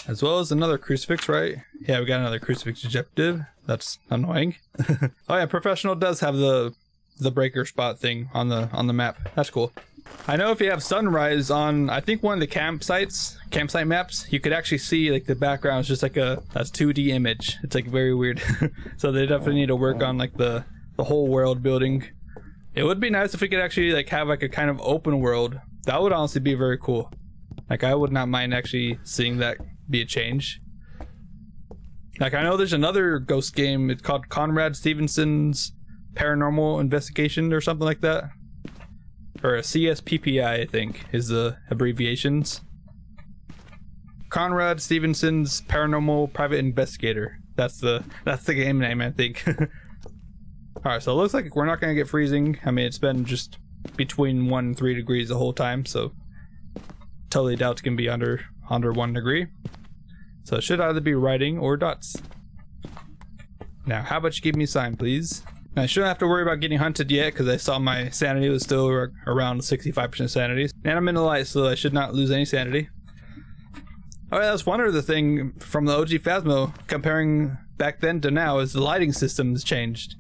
S1: As well as another crucifix, right? Yeah, we got another crucifix objective. That's annoying. Oh yeah, professional does have the breaker spot thing on the map. That's cool. I know if you have sunrise on, I think one of the campsite maps, you could actually see like the background is just like that's 2D image. It's like very weird. So they definitely need to work on like the whole world building. It would be nice if we could actually like have like a kind of open world. That would honestly be very cool. Like I would not mind actually seeing that be a change. Like I know there's another ghost game, it's called Conrad Stevenson's Paranormal Investigation or something like that. Or a CSPPI, I think, is the abbreviations. Conrad Stevenson's Paranormal Private Investigator. That's the game name, I think. Alright, so it looks like we're not gonna get freezing. I mean, it's been just between 1 and 3 degrees the whole time, so totally doubt it's gonna be under 1 degree. So it should either be writing or dots. Now, how about you give me a sign, please? Now, I shouldn't have to worry about getting hunted yet, because I saw my sanity was still around 65% sanity. And I'm in the light, so I should not lose any sanity. Alright, that's one other thing from the OG Phasmo, comparing back then to now, is the lighting system's changed.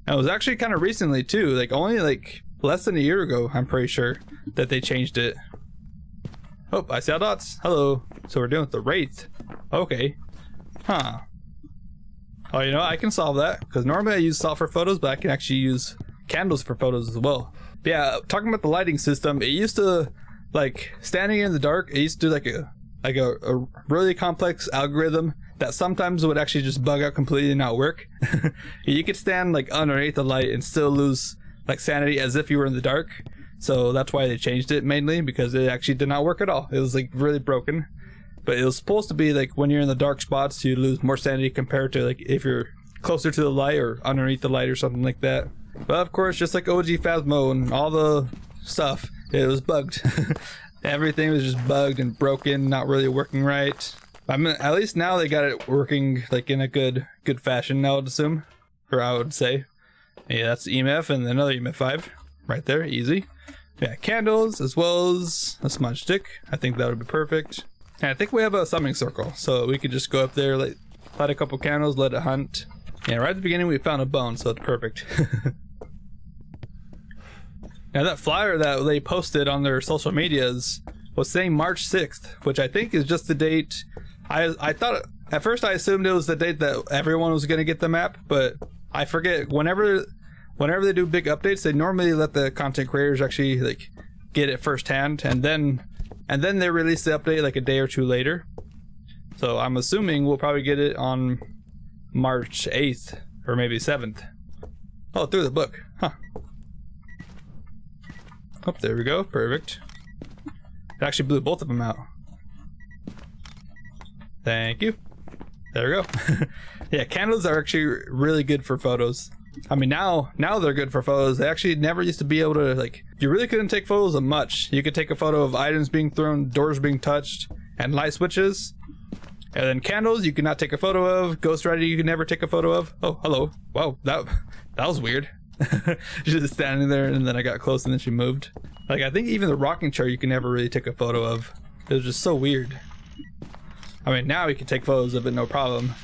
S1: And it was actually kind of recently too, like only like less than a year ago, I'm pretty sure, that they changed it. Oh, I see dots. Hello. So we're dealing with the Wraith. Okay. Huh. Oh, you know, I can solve that, because normally I use salt for photos, but I can actually use candles for photos as well. But yeah, talking about the lighting system, it used to, like, standing in the dark, it used to do like a really complex algorithm that sometimes would actually just bug out completely and not work. You could stand like underneath the light and still lose like sanity as if you were in the dark. So that's why they changed it mainly, because it actually did not work at all. It was like really broken. But it was supposed to be like when you're in the dark spots, you lose more sanity compared to like if you're closer to the light or underneath the light or something like that. But of course, just like OG Phasmo and all the stuff, it was bugged. Everything was just bugged and broken, not really working right. I mean, at least now they got it working like in a good fashion, I would assume, or I would say. Yeah, that's EMF and another EMF 5 right there, easy. Yeah, candles as well as a smudge stick. I think that would be perfect. And I think we have a summoning circle, so we could just go up there, light a couple candles, let it hunt. Yeah, right at the beginning we found a bone, so it's perfect. Now that flyer that they posted on their social medias was saying March 6th, which I think is just the date. I thought, at first I assumed it was the date that everyone was going to get the map, but I forget, whenever they do big updates, they normally let the content creators actually like get it firsthand, and then they release the update like a day or two later. So I'm assuming we'll probably get it on March 8th or maybe 7th. Oh, through the book, huh? Oh, there we go, perfect. It actually blew both of them out. Thank you. There we go. Yeah, candles are actually really good for photos. I mean, now they're good for photos. They actually never used to be able to, like, you really couldn't take photos of much. You could take a photo of items being thrown, doors being touched, and light switches. And then candles you could not take a photo of. Ghost Rider you could never take a photo of. Oh, hello. Wow, that was weird. She's just standing there, and then I got close and then she moved. Like, I think even the rocking chair you can never really take a photo of. It was just so weird. I mean, now you can take photos of it, no problem.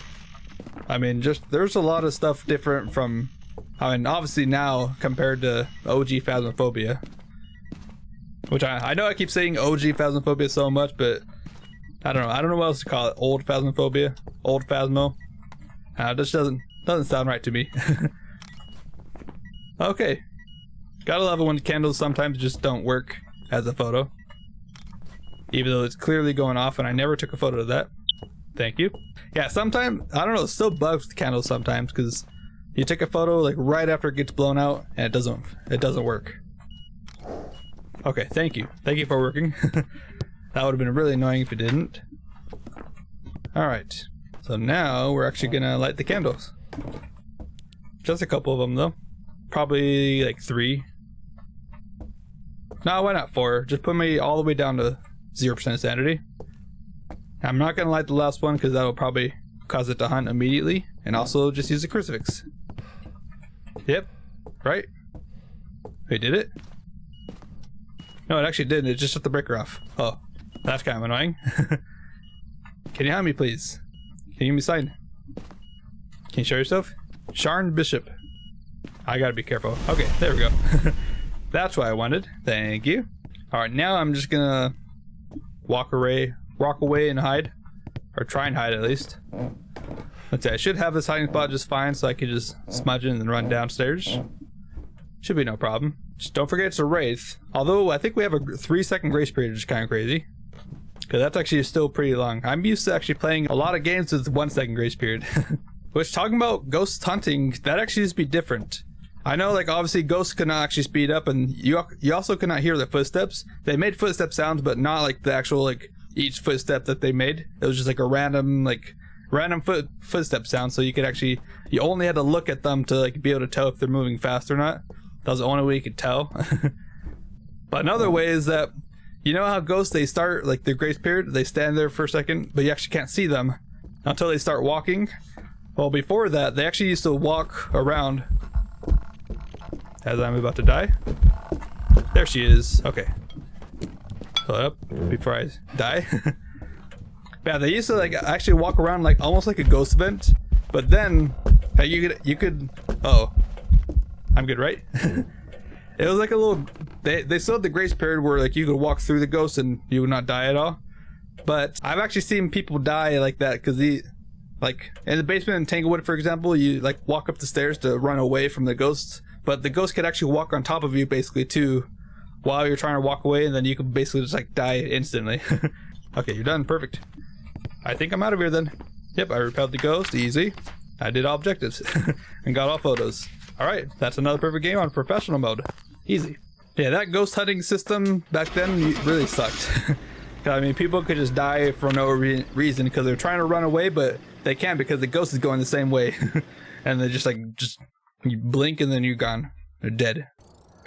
S1: I mean, just there's a lot of stuff different from, I mean, obviously now compared to OG Phasmophobia, which I know I keep saying OG Phasmophobia so much, but I don't know what else to call it. Old Phasmophobia, old Phasmo. It just doesn't sound right to me. Okay, gotta love it when candles sometimes just don't work as a photo, even though it's clearly going off, and I never took a photo of that. Thank you. Yeah, sometimes, I don't know, it still bugs with candles sometimes, because you take a photo like right after it gets blown out and it doesn't work. Okay, thank you for working. That would have been really annoying if it didn't. All right, so now we're actually gonna light the candles. Just a couple of them though, probably like 3. No, why not 4? Just put me all the way down to 0% sanity. I'm not gonna light the last one because that will probably cause it to hunt immediately, and also just use the crucifix. Yep, right? Wait, did it? No, it actually didn't. It just shut the breaker off. Oh, that's kind of annoying. Can you help me, please? Can you give me a sign? Can you show yourself? Sharn Bishop. I gotta be careful. Okay, there we go. That's what I wanted. Thank you. All right, now I'm just gonna walk away and hide, or try and hide at least. Let's see, I should have this hiding spot just fine, so I could just smudge in and run downstairs. Should be no problem. Just don't forget it's a Wraith. Although I think we have a 3-second grace period, which is kind of crazy, because that's actually still pretty long. I'm used to actually playing a lot of games with 1-second grace period. Which, talking about ghost hunting, that actually used to be different. I know, like, obviously ghosts could not actually speed up, and you also could not hear the footsteps. They made footstep sounds, but not like the actual, like, each footstep that they made. It was just like a random random footstep sounds, so you only had to look at them to like be able to tell if they're moving fast or not. That was the only way you could tell. But another way is that, you know how ghosts, they start like their grace period, they stand there for a second, but you actually can't see them until they start walking. Well, before that, they actually used to walk around. As I'm about to die. There she is. Okay. Hold up before I die. Yeah, they used to like actually walk around like almost like a ghost event, but then you could. Oh, I'm good, right? It was like a little. They still had the grace period where like you could walk through the ghost and you would not die at all. But I've actually seen people die like that because like in the basement in Tanglewood, for example, you like walk up the stairs to run away from the ghosts, but the ghost could actually walk on top of you basically too, while you're trying to walk away, and then you could basically just like die instantly. Okay, you're done. Perfect. I think I'm out of here then. Yep, I repelled the ghost. Easy. I did all objectives and got all photos. All right, that's another perfect game on professional mode. Easy. Yeah, that ghost hunting system back then really sucked. I mean, people could just die for no reason because they're trying to run away, but they can't because the ghost is going the same way. And they just you blink and then you're gone. They're dead.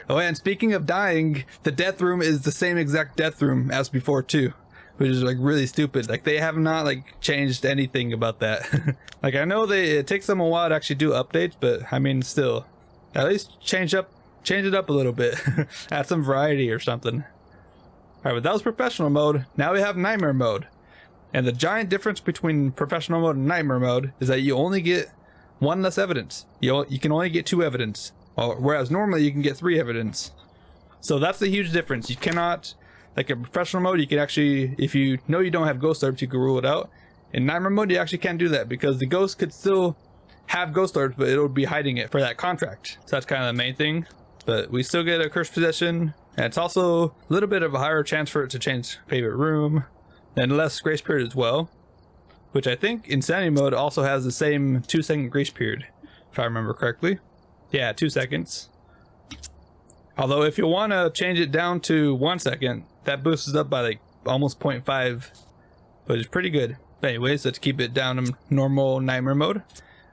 S1: Oh, and speaking of dying, the death room is the same exact death room as before too, which is like really stupid. Like they have not like changed anything about that. Like I know it takes them a while to actually do updates, but I mean still, at least change it up a little bit. Add some variety or something. All right, but that was professional mode. Now we have nightmare mode. And the giant difference between professional mode and nightmare mode is that you only get one less evidence. You can only get 2 evidence, whereas normally you can get 3 evidence. So that's the huge difference. You cannot, like in professional mode, you can actually, if you know you don't have ghost orbs, you can rule it out. In nightmare mode, you actually can't do that because the ghost could still have ghost orbs, but it'll be hiding it for that contract. So that's kind of the main thing. But we still get a cursed possession, and it's also a little bit of a higher chance for it to change favorite room, and less grace period as well, which I think insanity mode also has the same 2-second grace period, if I remember correctly. Yeah, 2 seconds. Although if you want to change it down to 1 second, that boosts it up by like almost 0.5, which is pretty good. But anyways, let's keep it down to normal nightmare mode.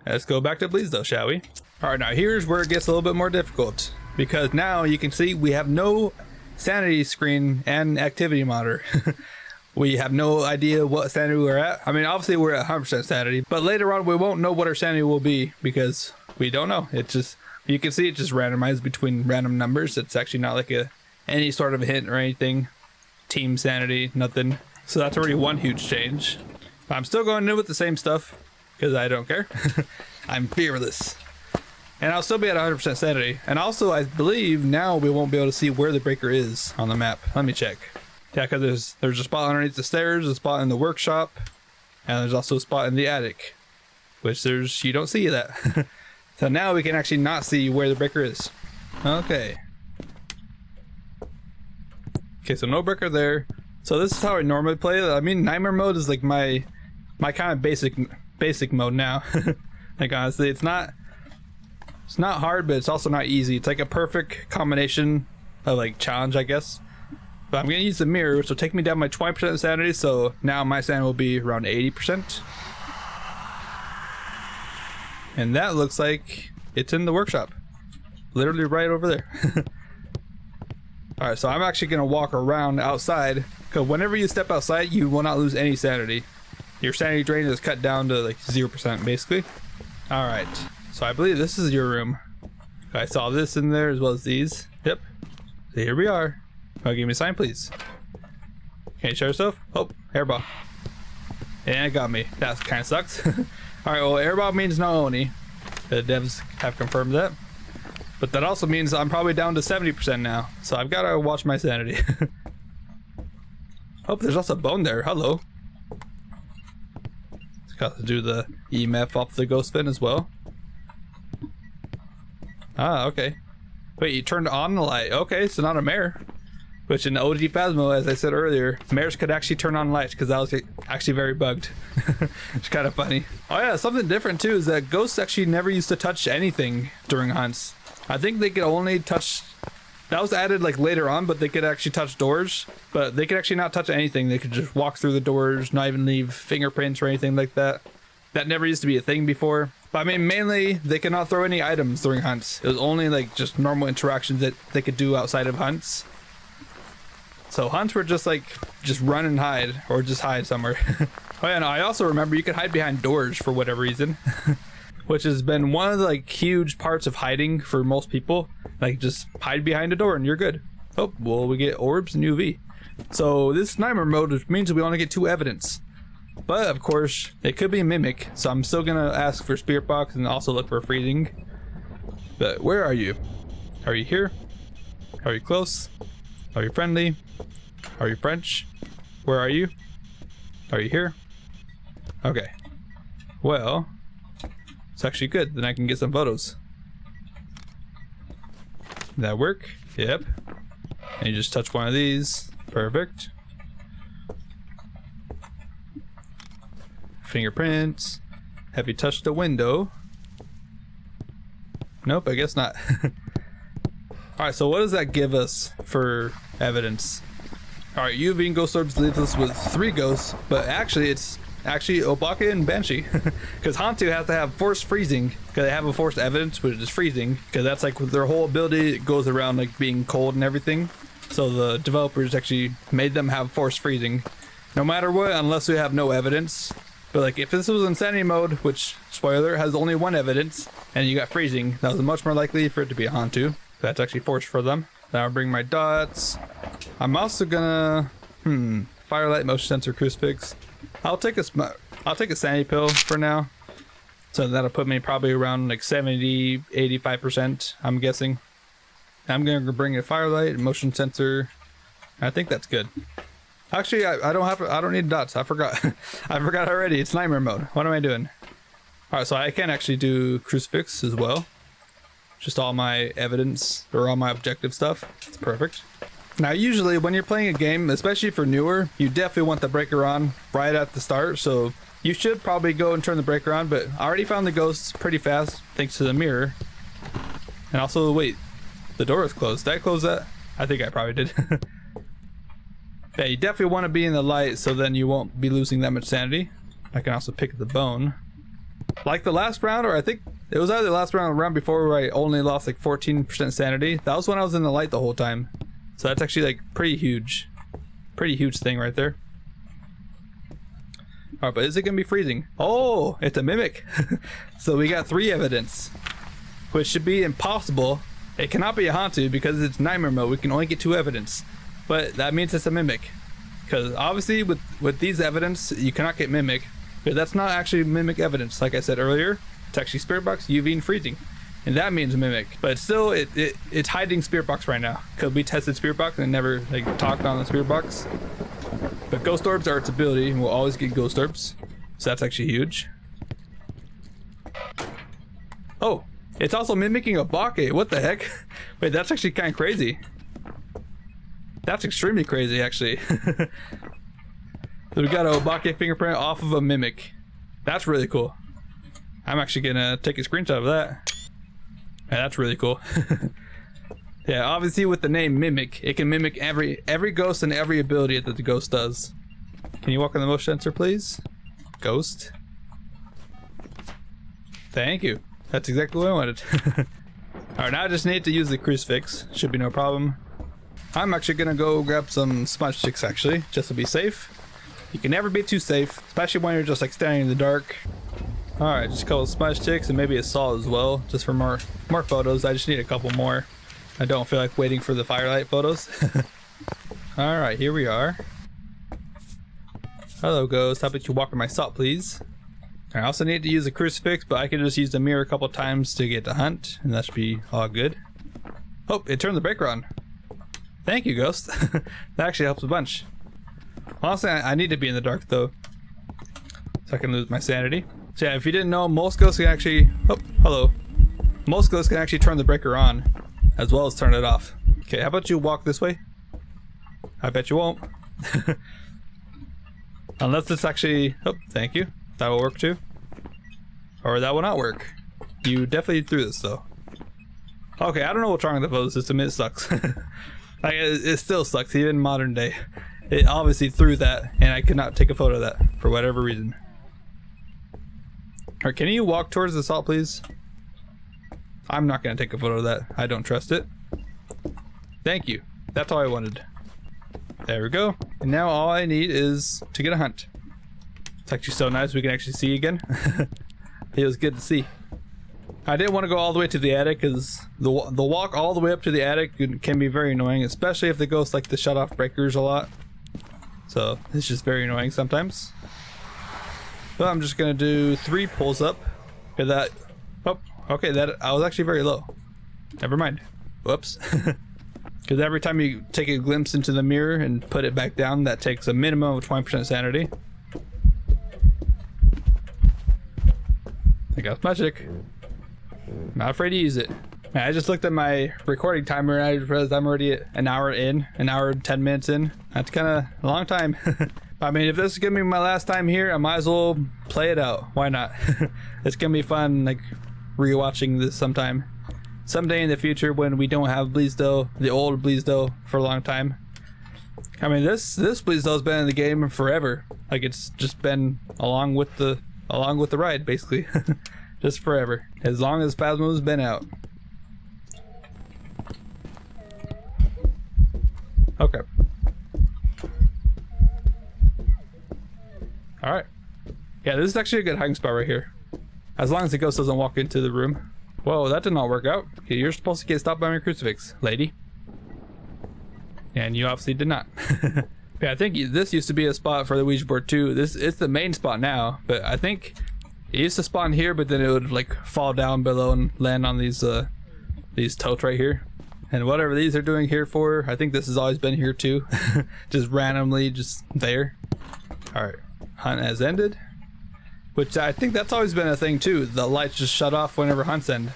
S1: Let's go back to Bleasdale, shall we? All right, now here's where it gets a little bit more difficult, because now you can see we have no sanity screen and activity monitor. We have no idea what sanity we're at. I mean, obviously we're at 100% sanity, but later on we won't know what our sanity will be because we don't know. It's just, you can see it just randomized between random numbers. It's actually not like any sort of a hint or anything. Team sanity, nothing. So that's already one huge change. I'm still going in with the same stuff because I don't care. I'm fearless. And I'll still be at 100% sanity. And also, I believe now we won't be able to see where the breaker is on the map. Let me check. Yeah, because there's a spot underneath the stairs, a spot in the workshop, and there's also a spot in the attic, which you don't see that. So now we can actually not see where the breaker is. Okay. Okay, so no breaker there. So this is how I normally play. I mean, nightmare mode is like my kind of basic mode now. Like honestly, it's not hard, but it's also not easy. It's like a perfect combination of like challenge, I guess. But I'm gonna use the mirror, which will take me down my 20% sanity. So now my sanity will be around 80%. And that looks like it's in the workshop, literally right over there. All right, so I'm actually gonna walk around outside, because whenever you step outside, you will not lose any sanity. Your sanity drain is cut down to like 0% basically. All right, so I believe this is your room. I saw this in there as well as these. Yep. So here we are. Oh, give me a sign, please. Can you show yourself? Oh, airball. And it got me. That kind of sucks. All right, well, airball means no Oni. The devs have confirmed that. But that also means I'm probably down to 70% now. So I've got to watch my sanity. Oh, there's also a bone there. Hello. It's got to do the EMF off the ghost fin as well. Ah, okay. Wait, you turned on the light. Okay, so not a mare. Which in OG Phasmo, as I said earlier, mares could actually turn on lights because that was actually very bugged. It's kind of funny. Oh yeah, something different too is that ghosts actually never used to touch anything during hunts. I think they could only touch, that was added like later on, but they could actually touch doors, but they could actually not touch anything. They could just walk through the doors, not even leave fingerprints or anything like that. That never used to be a thing before. But I mean, mainly they could not throw any items during hunts. It was only like just normal interactions that they could do outside of hunts. So hunts were just like, just run and hide, or just hide somewhere. Oh yeah, and I also remember you could hide behind doors for whatever reason. Which has been one of the like huge parts of hiding for most people. Like just hide behind a door and you're good. Oh, well, we get orbs and UV. So this sniper mode, which means we only get 2 evidence. But of course, it could be a mimic, so I'm still gonna ask for spirit box and also look for freezing. But where are you? Are you here? Are you close? Are you friendly? Are you French? Where are you? Are you here? Okay. Well, it's actually good. Then I can get some photos. Did that work? Yep. And you just touch one of these. Perfect. Fingerprints. Have you touched the window? Nope, I guess not. Alright, so what does that give us for evidence? Alright, UV and ghost orbs leaves us with 3 ghosts, but actually it's Obake and Banshee. Because Hantu has to have forced freezing, because they have a forced evidence, which is freezing, because that's like their whole ability. It goes around like being cold and everything. So the developers actually made them have forced freezing. No matter what, unless we have no evidence. But like if this was insanity mode, which, spoiler, has only 1 evidence, and you got freezing, that was much more likely for it to be a Hantu. That's actually forced for them. Now I'll bring my dots. I'm also gonna, firelight, motion sensor, crucifix. I'll take a sanity pill for now. So that'll put me probably around like 70, 85%, I'm guessing. I'm gonna bring a firelight, motion sensor. I think that's good. Actually, I don't need dots. I forgot. I forgot already. It's nightmare mode. What am I doing? Alright, so I can actually do crucifix as well. Just all my evidence or all my objective stuff. It's perfect. Now usually when you're playing a game, especially for newer, you definitely want the breaker on right at the start, so you should probably go and turn the breaker on, but I already found the ghosts pretty fast thanks to the mirror. And also, wait, the door is closed. Did I close that? I think I probably did. Yeah, you definitely want to be in the light so then you won't be losing that much sanity. I can also pick the bone. Like the last round, or I think it was either the last round or round before where I only lost like 14% sanity. That was when I was in the light the whole time. So that's actually like pretty huge thing right there. Alright, but is it gonna be freezing? Oh, it's a mimic. So we got 3 evidence, which should be impossible. It cannot be a Hantu because it's nightmare mode. We can only get 2 evidence, but that means it's a mimic. Because obviously with these evidence, you cannot get mimic. But that's not actually mimic evidence. Like I said earlier, it's actually spirit box, UV, and freezing. And that means mimic. But still, it's hiding spirit box right now. Because we tested spirit box and never like talked on the spirit box. But ghost orbs are its ability, and we'll always get ghost orbs. So that's actually huge. Oh, it's also mimicking a Bake. What the heck? Wait, that's actually kind of crazy. That's extremely crazy, actually. So we got a Obake fingerprint off of a mimic. That's really cool. I'm actually gonna take a screenshot of that. Yeah, that's really cool. Yeah, obviously with the name Mimic, it can mimic every ghost and every ability that the ghost does. Can you walk on the motion sensor, please? Ghost. Thank you. That's exactly what I wanted. Alright, now I just need to use the crucifix. Should be no problem. I'm actually gonna go grab some smudge sticks, actually, just to be safe. You can never be too safe, especially when you're just like standing in the dark. Alright, just a couple of smudge sticks and maybe a saw as well, just for more photos. I just need a couple more. I don't feel like waiting for the firelight photos. Alright, here we are. Hello ghost, how about you walk on my salt, please? I also need to use a crucifix, but I can just use the mirror a couple times to get the hunt, and that should be all good. Oh, it turned the breaker on. Thank you, ghost. That actually helps a bunch. Honestly, I need to be in the dark though, so I can lose my sanity. So yeah, if you didn't know, most ghosts can actually, oh, hello. Most ghosts can actually turn the breaker on, as well as turn it off. Okay, how about you walk this way? I bet you won't. Unless it's actually, oh, thank you. That will work too. Or that will not work. You definitely threw this though. Okay, I don't know what's wrong with the photo system, it sucks. Like, it still sucks, even modern day. It obviously threw that, and I could not take a photo of that for whatever reason. Or can you walk towards the salt, please? I'm not gonna take a photo of that. I don't trust it. Thank you. That's all I wanted. There we go. And now all I need is to get a hunt. It's actually so nice we can actually see again. It was good to see. I didn't want to go all the way to the attic because the walk all the way up to the attic can be very annoying, especially if the ghosts like to shut off breakers a lot. So it's just very annoying sometimes. But I'm just gonna do 3 pulls up. Okay, that. Oh, okay, that I was actually very low. Never mind. Whoops. Because every time you take a glimpse into the mirror and put it back down, that takes a minimum of 20% sanity. I got magic. Not afraid to use it. I just looked at my recording timer and I realized I'm already an hour in, an hour and 10 minutes in. That's kind of a long time. I mean, if this is gonna be my last time here, I might as well play it out. Why not? It's gonna be fun, like rewatching this someday in the future when we don't have Bleasdale, the old Bleasdale, for a long time. I mean, this Bleasdale's been in the game forever. Like it's just been along with the ride, basically. Just forever, as long as Phasmo's been out. Okay. Alright. Yeah, this is actually a good hiding spot right here. As long as the ghost doesn't walk into the room. Whoa, that did not work out. Okay, you're supposed to get stopped by my crucifix, lady. And you obviously did not. Yeah, I think this used to be a spot for the Ouija board too. It's the main spot now, but I think it used to spawn here, but then it would like fall down below and land on these totes right here. And whatever these are doing here for, I think this has always been here too. Just randomly just there. Alright, hunt has ended. Which I think that's always been a thing too. The lights just shut off whenever hunts end.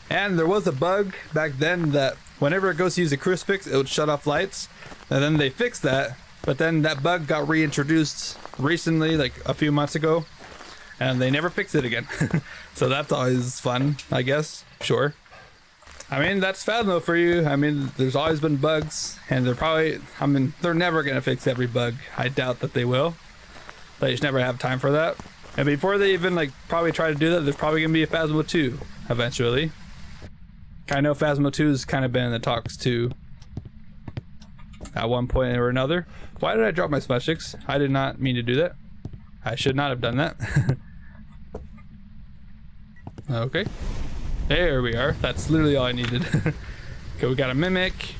S1: And there was a bug back then that whenever a ghost used a crucifix, it would shut off lights. And then they fixed that, but then that bug got reintroduced recently, like a few months ago. And they never fixed it again. So that's always fun, I guess. Sure. I mean, that's Phasmo for you. I mean, there's always been bugs, and they're never gonna fix every bug. I doubt that they will. They just never have time for that. And before they even like probably try to do that, there's probably gonna be a Phasmo 2 eventually. I know Phasmo 2 has kind of been in the talks too at one point or another. Why did I drop my smudge sticks? I did not mean to do that. I should not have done that. Okay. There we are. That's literally all I needed. Okay, we got a mimic.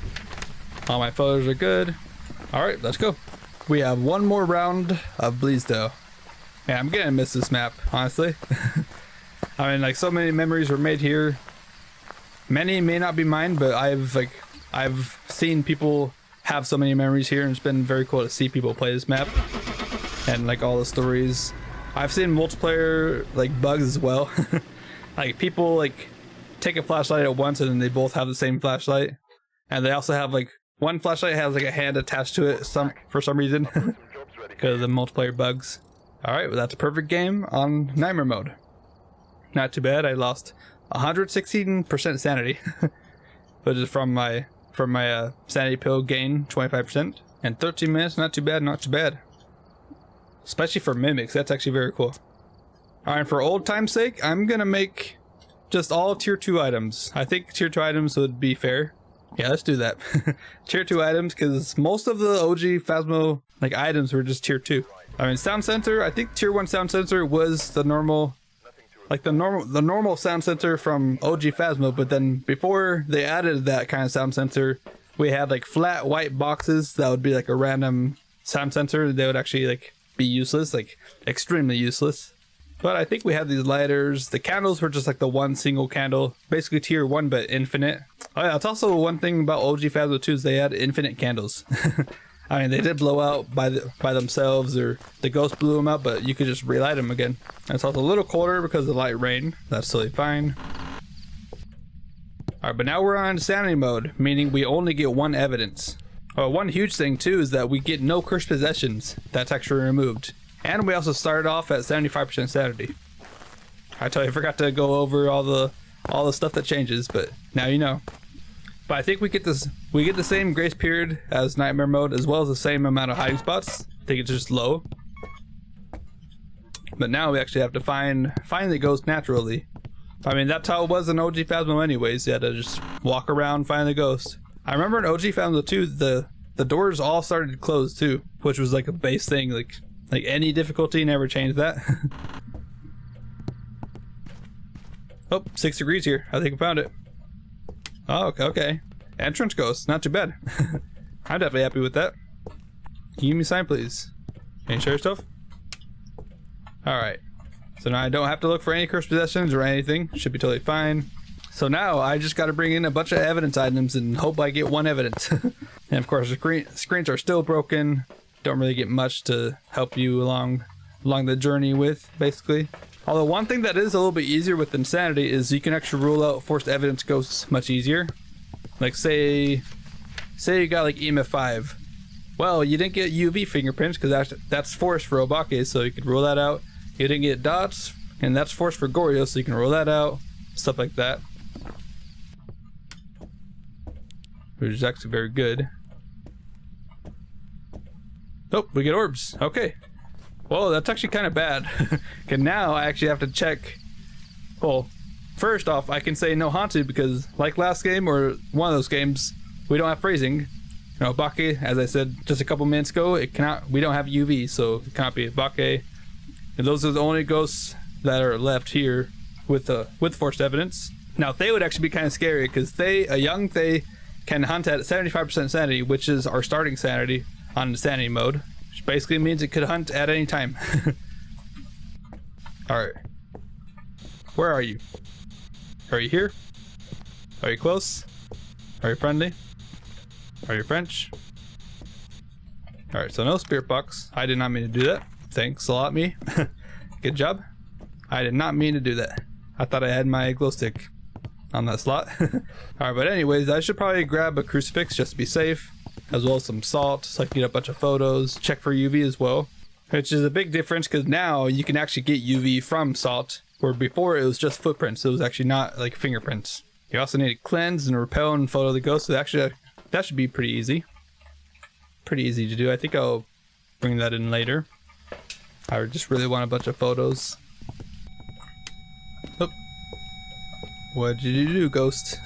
S1: All my photos are good. Alright, let's go. We have one more round of Bleasdale. Man, I'm gonna miss this map, honestly. I mean, like, so many memories were made here. Many may not be mine, but I've seen people have so many memories here, and it's been very cool to see people play this map. And like all the stories. I've seen multiplayer like bugs as well. Like people like take a flashlight at once and then they both have the same flashlight. And they also have like one flashlight has like a hand attached to it for some reason. Because of the multiplayer bugs. Alright, well that's a perfect game on nightmare mode. Not too bad. I lost 116% sanity. But just from my sanity pill gain 25%. And 13 minutes, not too bad, not too bad. Especially for mimics, that's actually very cool. Alright, for old time's sake, I'm gonna make just all tier 2 items. I think tier 2 items would be fair. Yeah, let's do that. Tier 2 items, because most of the OG Phasmo like items were just tier 2. I mean, sound sensor, I think tier 1 sound sensor was the normal, like the normal sound sensor from OG Phasmo, but then before they added that kind of sound sensor, we had like flat white boxes that would be like a random sound sensor. They would actually like be useless, like extremely useless. But I think we had these lighters. The candles were just like the one single candle, basically tier 1 but infinite. Oh yeah, it's also one thing about OG Phasmo 2 is they had infinite candles. I mean, they did blow out by themselves, or the ghost blew them out, but you could just relight them again. And it's also a little colder because of the light rain. That's totally fine. Alright, but now we're on sanity mode, meaning we only get one evidence. Oh, one huge thing too is that we get no cursed possessions. That's actually removed. And we also started off at 75% sanity. I totally forgot to go over all the stuff that changes, but now you know. But I think we get the same grace period as nightmare mode, as well as the same amount of hiding spots. I think it's just low. but now we actually have to find the ghost naturally. I mean, that's how it was in OG Phasmo anyways. You had to just walk around, find the ghost. I remember in OG Phasmo 2, the doors all started to close too, which was like a base thing. Like any difficulty never changed that. Oh, 6 degrees here. I think I found it. Oh, okay. Entrance ghost, not too bad. I'm definitely happy with that. Can you give me a sign, please? Can you share stuff? Alright. So now I don't have to look for any cursed possessions or anything. Should be totally fine. So now I just got to bring in a bunch of evidence items and hope I get one evidence. And of course the screens are still broken. Don't really get much to help you along the journey with, basically. Although one thing that is a little bit easier with Insanity is you can actually rule out forced evidence ghosts much easier. Like say you got like EMF 5. Well, you didn't get UV fingerprints because that's forced for Obake, so you could rule that out. You didn't get dots, and that's forced for Goryo, so you can rule that out. Stuff like that. Which is actually very good. Oh, we get orbs. Okay. Well, that's actually kind of bad. Okay, now I actually have to check. Well, first off, I can say no haunted because, like last game or one of those games, we don't have phrasing. You know, Bake, as I said just a couple minutes ago, we don't have UV, so it cannot be Bake. And those are the only ghosts that are left here with forced evidence. Now, Thay would actually be kind of scary because a young Thay can hunt at 75% sanity, which is our starting sanity on insanity mode, which basically means it could hunt at any time. Alright. Where are you? Are you here? Are you close? Are you friendly? Are you French? Alright, so no spirit box. I did not mean to do that. Thanks a lot, me. Good job. I did not mean to do that. I thought I had my glow stick on that slot. Alright, but anyways, I should probably grab a crucifix just to be safe, as well as some salt so I can get a bunch of photos, check for UV as well, which is a big difference because now you can actually get UV from salt, where before it was just footprints. It was actually not like fingerprints. You also need to cleanse and repel and photo the ghost, so actually that should be pretty easy. Pretty easy to do. I think I'll bring that in later. I just really want a bunch of photos. Oh. What did you do, ghost?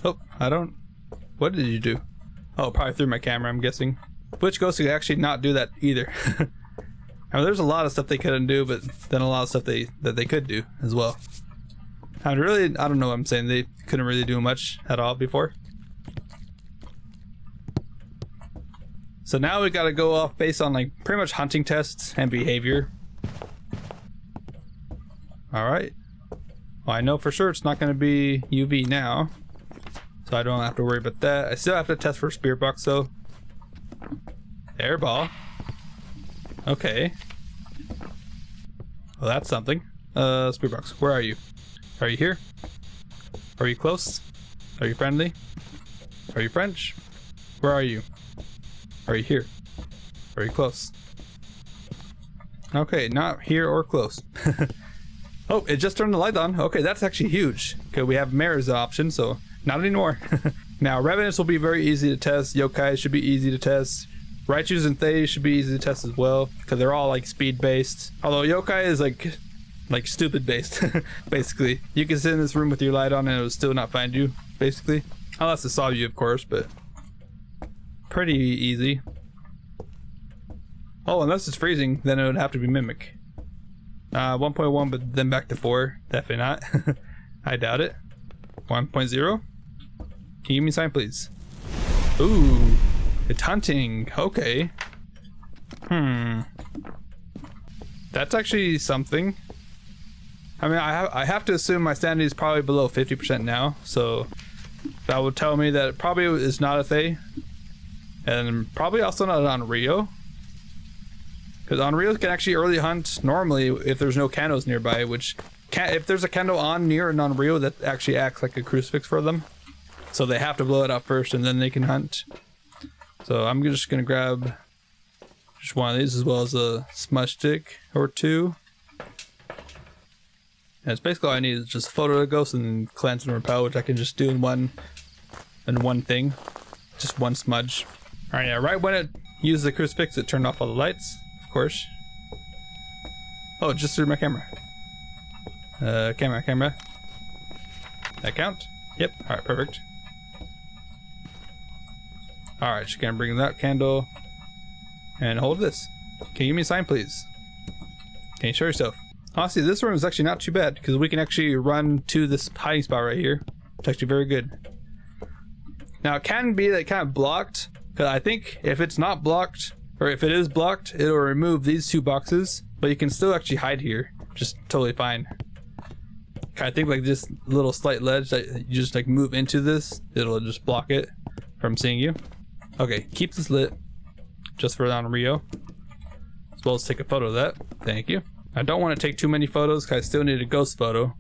S1: Oh, what did you do? Oh, probably threw my camera, I'm guessing. Which ghost could actually not do that either. I mean, there's a lot of stuff they couldn't do, but then a lot of stuff that they could do as well. I don't know what I'm saying. They couldn't really do much at all before. So now we gotta go off based on like pretty much hunting tests and behavior. Alright. Well, I know for sure it's not gonna be UV now, so I don't have to worry about that. I still have to test for spirit box though. Airball. Okay. Well, that's something. Spirit box, where are you? Are you here? Are you close? Are you friendly? Are you French? Where are you? Are you here? Are you close? Okay, not here or close. Oh, it just turned the light on. Okay, that's actually huge. Okay, we have mirrors option, so not anymore. Now, Revenants will be very easy to test. Yokai should be easy to test. Raichus and Thay should be easy to test as well, because they're all like speed based. Although Yokai is like stupid based, basically. You can sit in this room with your light on and it will still not find you, basically. Unless it saw you, of course, but pretty easy. Oh, unless it's freezing, then it would have to be Mimic. 1.1, but then back to 4. Definitely not. I doubt it. 1.0. Can you give me a sign, please? Ooh, it's hunting. Okay. That's actually something. I mean, I have to assume my sanity is probably below 50% now, so that would tell me that it probably is not a Thay. And probably also not on Rio. Because on Rio can actually early hunt normally if there's no candles nearby, which if there's a candle on near and on Rio, that actually acts like a crucifix for them. So they have to blow it up first and then they can hunt. So I'm just gonna grab just one of these as well as a smudge stick or two. And it's basically all I need is just a photo of the ghost and cleanse and repel, which I can just do in one thing. Just one smudge. Alright, yeah, right when it used the crucifix, it turned off all the lights, of course. Oh, just through my camera. Camera. That count? Yep. Alright, perfect. Alright, just gonna bring that candle and hold this. Can you give me a sign, please? Can you show yourself? Honestly, this room is actually not too bad because we can actually run to this hiding spot right here. It's actually very good. Now, it can be like kind of blocked, because I think if it's not blocked, or if it is blocked, it'll remove these two boxes, but you can still actually hide here. Just totally fine. I think like this little slight ledge that you just like move into this, it'll just block it from seeing you. Okay, keep this lit just for on Rio. As well as take a photo of that. Thank you. I don't want to take too many photos because I still need a ghost photo.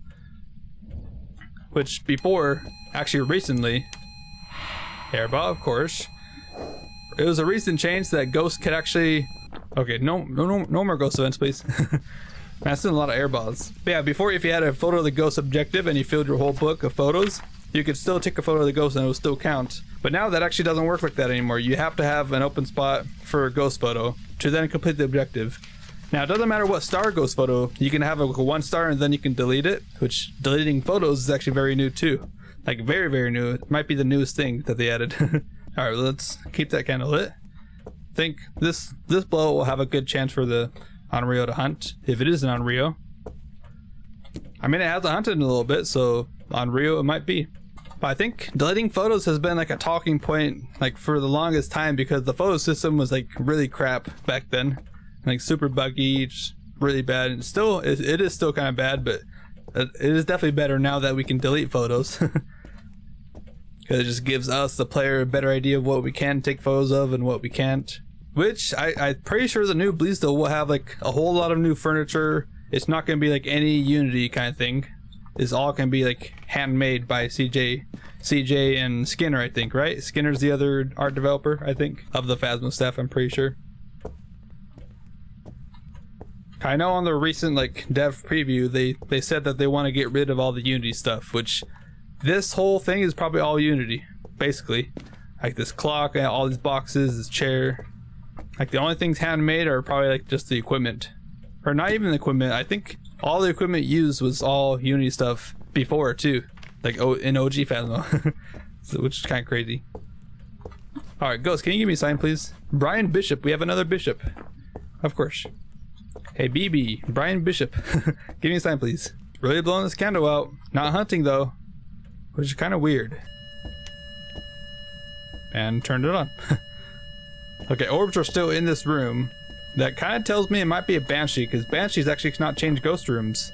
S1: Which before, actually recently, airball of course, it was a recent change that ghosts could actually, okay, no more ghost events please. That's still a lot of airballs. But yeah, before if you had a photo of the ghost objective and you filled your whole book of photos, you could still take a photo of the ghost and it would still count. But now that actually doesn't work like that anymore. You have to have an open spot for a ghost photo to then complete the objective. Now it doesn't matter what star ghost photo, you can have a 1 star and then you can delete it, which deleting photos is actually very new too. Like very, very new. It might be the newest thing that they added. Alright, let's keep that candle lit. I think this blow will have a good chance for the Onryo to hunt, if it is an Onryo. I mean, it hasn't hunted in a little bit, so Onryo it might be. But I think deleting photos has been like a talking point like for the longest time because the photo system was like really crap back then. Like super buggy, just really bad. And still, it is still kind of bad, but it is definitely better now that we can delete photos. Because it just gives us, the player, a better idea of what we can take photos of and what we can't. Which, I'm pretty sure the new Bleasdale will have like a whole lot of new furniture. It's not going to be like any Unity kind of thing. It's all going to be like handmade by CJ and Skinner, I think, right? Skinner's the other art developer, I think, of the Phasmo staff, I'm pretty sure. I know on the recent like dev preview, they said that they want to get rid of all the Unity stuff, which this whole thing is probably all Unity, basically. Like this clock, all these boxes, this chair. Like the only things handmade are probably like just the equipment. Or not even the equipment, I think all the equipment used was all Unity stuff before too. Like in OG Phasmo, so, which is kind of crazy. Alright, Ghost, can you give me a sign please? Brian Bishop, we have another Bishop. Of course. Hey BB, Brian Bishop, give me a sign please. Really blowing this candle out. Not hunting though, which is kind of weird. And turned it on. Okay, orbs are still in this room. That kind of tells me it might be a Banshee, because Banshees actually cannot change ghost rooms.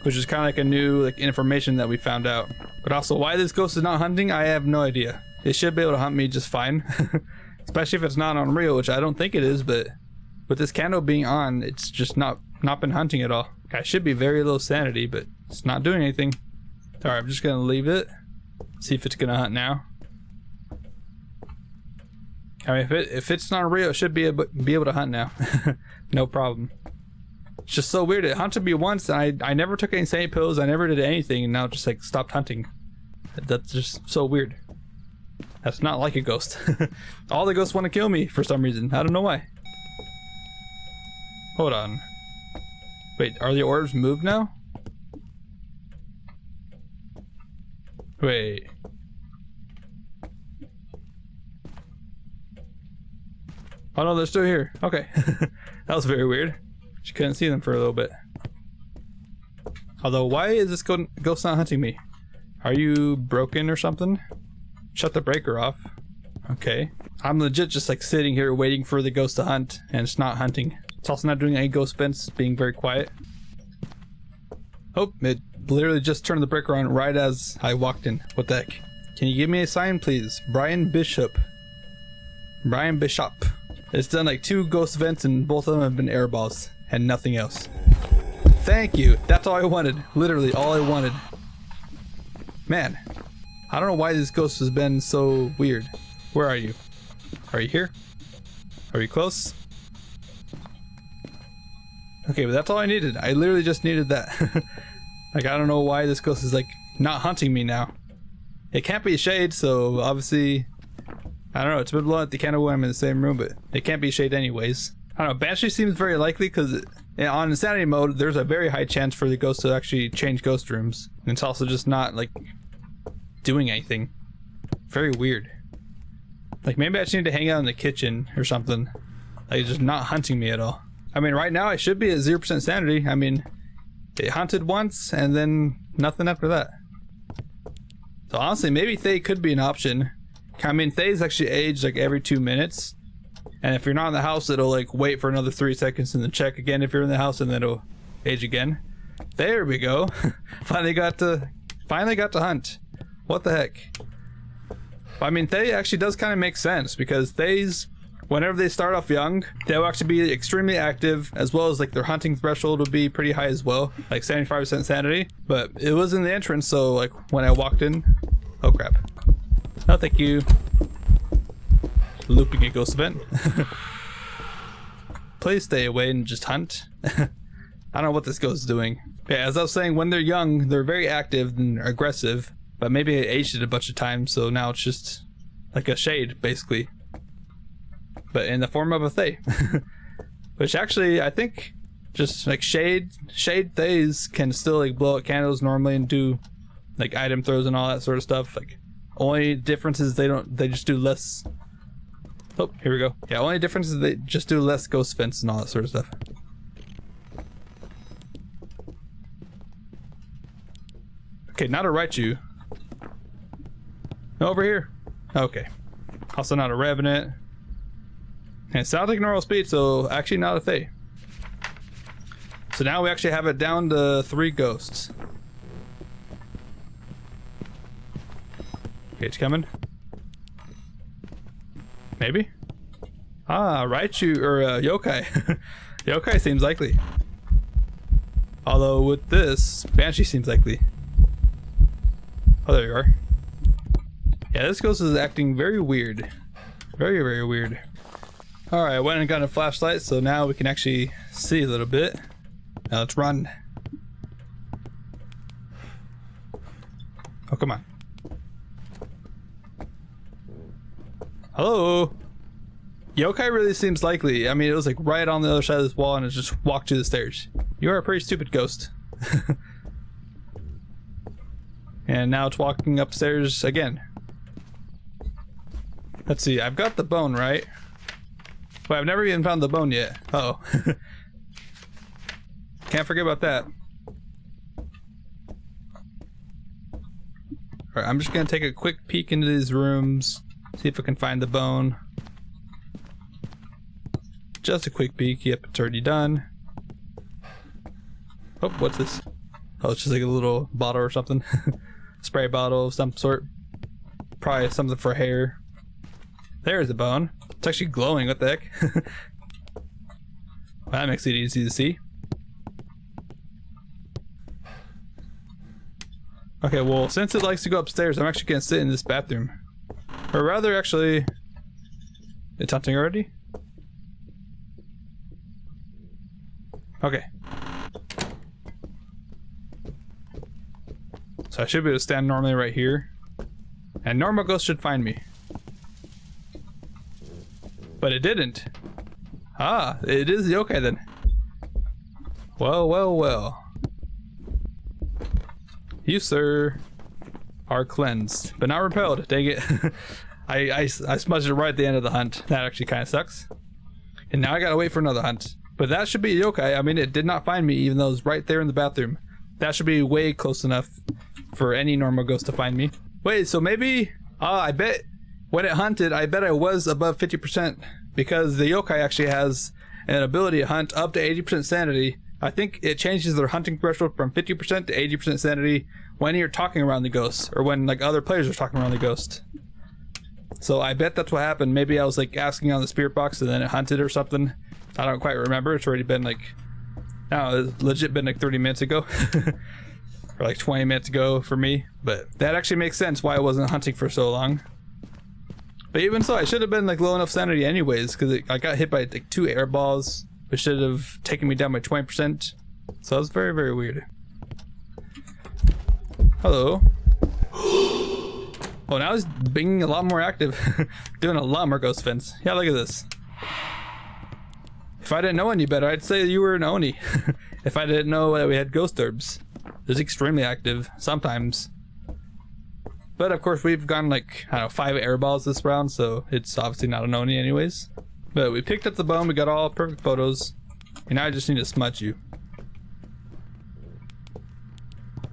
S1: Which is kind of like a new like information that we found out. But also, why this ghost is not hunting, I have no idea. It should be able to hunt me just fine. Especially if it's not on real, which I don't think it is, but with this candle being on, it's just not been hunting at all. I should be very low sanity, but it's not doing anything. Alright, I'm just gonna leave it. See if it's gonna hunt now. I mean, if it's not real, it should be able to hunt now. No problem. It's just so weird. It hunted me once, and I never took any sanity pills. I never did anything, and now it just like stopped hunting. That's just so weird. That's not like a ghost. All the ghosts want to kill me for some reason. I don't know why. Hold on. Wait, are the orbs moved now? Wait. Oh no, they're still here. Okay. That was very weird. She couldn't see them for a little bit. Although, why is this ghost not hunting me? Are you broken or something? Shut the breaker off. Okay. I'm legit just like sitting here waiting for the ghost to hunt, and it's not hunting. It's also not doing any ghost vents, being very quiet. Oh, it literally just turned the breaker on right as I walked in. What the heck? Can you give me a sign, please? Brian Bishop. Brian Bishop. It's done like 2 ghost vents and both of them have been airballs and nothing else. Thank you. That's all I wanted. Literally all I wanted. Man, I don't know why this ghost has been so weird. Where are you? Are you here? Are you close? Okay, but that's all I needed. I literally just needed that. Like, I don't know why this ghost is like not hunting me now. It can't be shade, so obviously, I don't know. It's been blowing at the candle when I'm in the same room, but it can't be shade anyways. I don't know. Banshee seems very likely because on insanity mode, there's a very high chance for the ghost to actually change ghost rooms. And it's also just not like doing anything. Very weird. Like maybe I just need to hang out in the kitchen or something. Like just not hunting me at all. I mean, right now I should be at 0% sanity. I mean, it hunted once and then nothing after that. So honestly, maybe Thay could be an option. I mean, Thay's actually age like every 2 minutes. And if you're not in the house, it'll like wait for another 3 seconds and then check again if you're in the house, and then it'll age again. There we go. finally got to hunt. What the heck? I mean, Thay actually does kind of make sense, because Thays, whenever they start off young, they'll actually be extremely active, as well as like their hunting threshold would be pretty high as well, like 75% sanity. But it was in the entrance, so like when I walked in, oh crap. No, thank you. Looping a ghost event. Please stay away and just hunt. I don't know what this ghost is doing. Yeah, as I was saying, when they're young, they're very active and aggressive, but maybe it aged it a bunch of times, so now it's just like a shade, basically. But in the form of a Thay. Which actually, I think, just like shade Thays can still like blow out candles normally and do like item throws and all that sort of stuff. Like, only difference is they just do less. Oh, here we go. Yeah, only difference is they just do less ghost fence and all that sort of stuff. Okay, not a Raichu. No, over here. Okay. Also not a Revenant. And it sounds like normal speed, so actually not a Thay. So now we actually have it down to 3 ghosts. Okay, it's coming. Maybe? Ah, Raichu, or Yokai. Yokai seems likely. Although with this, Banshee seems likely. Oh, there you are. Yeah, this ghost is acting very weird. Very, very weird. Alright, I went and got a flashlight, so now we can actually see a little bit. Now let's run. Oh, come on. Hello? Yokai really seems likely. I mean, it was like right on the other side of this wall and it just walked to the stairs. You are a pretty stupid ghost. And now it's walking upstairs again. Let's see, I've got the bone, right? Wait, I've never even found the bone yet. Uh oh. Can't forget about that. Alright, I'm just gonna take a quick peek into these rooms. See if I can find the bone. Just a quick peek. Yep, it's already done. Oh, what's this? Oh, it's just like a little bottle or something. Spray bottle of some sort. Probably something for hair. There's the bone. It's actually glowing. What the heck? Well, that makes it easy to see. Okay, well, since it likes to go upstairs, I'm actually gonna sit in this bathroom. Or rather, actually, it's hunting already? Okay. So I should be able to stand normally right here. And normal ghost should find me. But it didn't. Ah, it is the yokai then. Well, well, well. You, sir, are cleansed, but not repelled. Dang it. I smudged it right at the end of the hunt. That actually kind of sucks. And now I gotta wait for another hunt. But that should be a yokai. I mean, it did not find me even though it was right there in the bathroom. That should be way close enough for any normal ghost to find me. Wait, so maybe... I bet when it hunted, I bet I was above 50%. Because the yokai actually has an ability to hunt up to 80% sanity. I think it changes their hunting threshold from 50% to 80% sanity when you're talking around the ghost, or when like other players are talking around the ghost. So I bet that's what happened. Maybe I was like asking on the spirit box and then it hunted or something. I don't quite remember. It's already been like, I don't know, it's legit been like 30 minutes ago. Or like 20 minutes ago for me. But that actually makes sense why I wasn't hunting for so long. But even so, I should have been like low enough sanity anyways, because I got hit by like 2 air balls, which should have taken me down by 20%. So that was very, very weird. Hello. Oh, now he's being a lot more active. Doing a lot more ghost fence. Yeah, look at this. If I didn't know any better, I'd say you were an Oni. If I didn't know that we had ghost orbs. It's extremely active, sometimes. But of course we've gone like, I don't know, 5 airballs this round, so it's obviously not an Oni anyways. But we picked up the bone, we got all perfect photos. And now I just need to smudge you.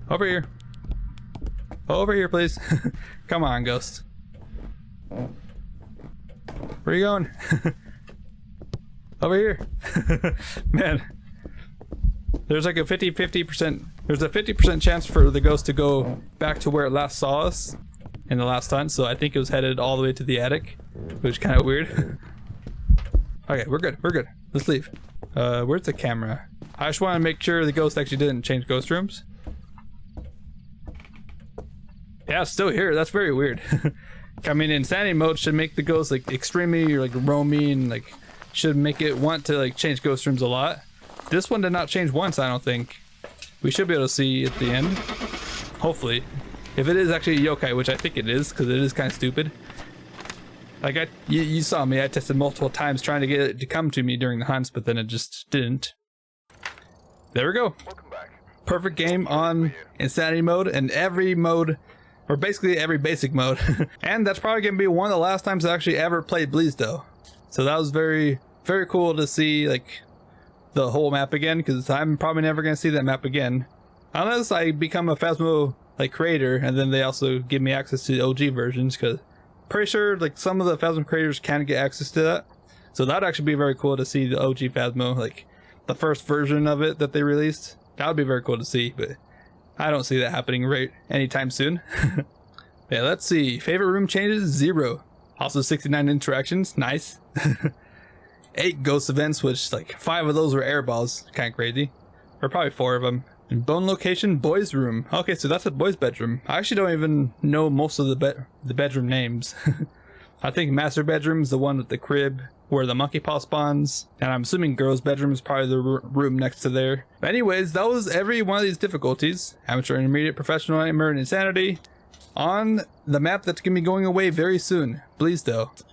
S1: Over here. Over here, please. Come on, ghost. Where are you going? Over here. Man. There's like a 50% there's a 50% chance for the ghost to go back to where it last saw us in the last hunt, so I think it was headed all the way to the attic, which is kind of weird. Okay, we're good. We're good. Let's leave. Where's the camera? I just want to make sure the ghost actually didn't change ghost rooms. Yeah, it's still here. That's very weird. I mean, insanity mode should make the ghost like extremely like roamy and like should make it want to like change ghost rooms a lot. This one did not change once, I don't think. We should be able to see at the end. Hopefully. If it is actually a yokai, which I think it is, because it is kind of stupid. Like, you saw me, I tested multiple times trying to get it to come to me during the hunts, but then it just didn't. There we go.
S2: Welcome back.
S1: Perfect game on insanity mode and every mode, or basically every basic mode. And that's probably going to be one of the last times I actually ever played Bleasdale. So that was very, very cool to see, like, the whole map again, because I'm probably never going to see that map again. Unless I become a Phasmo, like, creator, and then they also give me access to the OG versions, because pretty sure, like, some of the Phasmo creators can get access to that. So that'd actually be very cool to see the OG Phasmo, like, the first version of it that they released. That would be very cool to see, but I don't see that happening right anytime soon. Yeah, let's see. Favorite room changes, 0. Also 69 interactions, nice. 8 ghost events, which like 5 of those were airballs, kind of crazy. Or probably 4 of them. And bone location, boys room. Okay, so that's a boys bedroom. I actually don't even know most of the bedroom names. I think master bedroom is the one with the crib where the monkey paw spawns, and I'm assuming girls bedroom is probably the room next to there. But anyways, that was every one of these difficulties: amateur, intermediate, professional, nightmare, and insanity, on the map that's gonna be going away very soon, Bleasdale.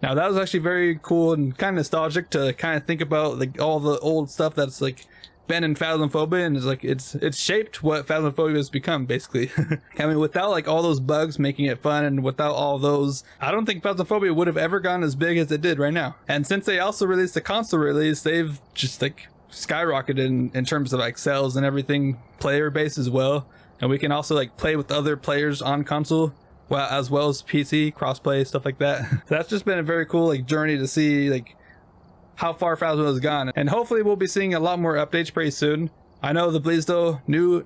S1: Now that was actually very cool and kind of nostalgic to kind of think about like all the old stuff that's like been in Phasmophobia, and it's like it's shaped what Phasmophobia has become basically. I mean, without like all those bugs making it fun, and without all those, I don't think Phasmophobia would have ever gone as big as it did right now. And since they also released the console release, they've just like skyrocketed in terms of like sales and everything, player base as well. And we can also like play with other players on console, well, as well as PC crossplay, stuff like that. So that's just been a very cool like journey to see like how far Phasmo has gone, and hopefully we'll be seeing a lot more updates pretty soon. I know the new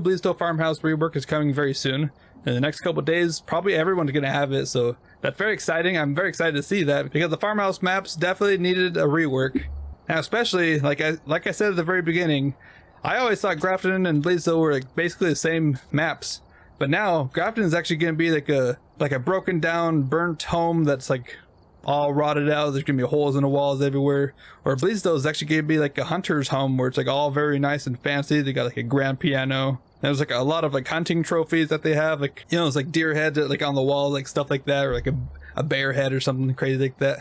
S1: Bleasdale Farmhouse rework is coming very soon. In the next couple of days, probably everyone's gonna have it, so that's very exciting. I'm very excited to see that, because the farmhouse maps definitely needed a rework. Now, especially like I said at the very beginning, I always thought Grafton and Bleasdale were like basically the same maps, but now Grafton is actually gonna be like a broken down, burnt home that's like all rotted out. There's gonna be holes in the walls everywhere. Or Bleasdale is actually gonna be like a hunter's home where it's like all very nice and fancy. They got like a grand piano. There's like a lot of like hunting trophies that they have, like, you know, it's like deer heads like on the wall, like stuff like that, or like a bear head or something crazy like that.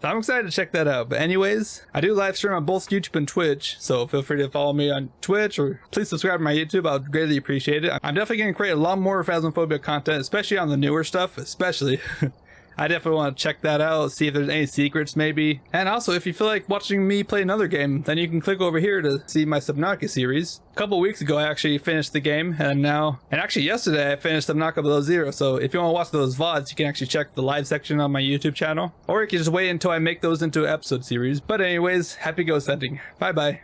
S1: So I'm excited to check that out. But anyways, I do live stream on both YouTube and Twitch, so feel free to follow me on Twitch, or please subscribe to my YouTube. I would greatly appreciate it. I'm definitely going to create a lot more Phasmophobia content, especially on the newer stuff, especially. I definitely want to check that out, see if there's any secrets maybe. And also, if you feel like watching me play another game, then you can click over here to see my Subnautica series. A couple weeks ago, I actually finished the game, and actually yesterday, I finished Subnautica Below Zero. So if you want to watch those VODs, you can actually check the live section on my YouTube channel. Or you can just wait until I make those into an episode series. But anyways, happy ghost hunting. Bye bye.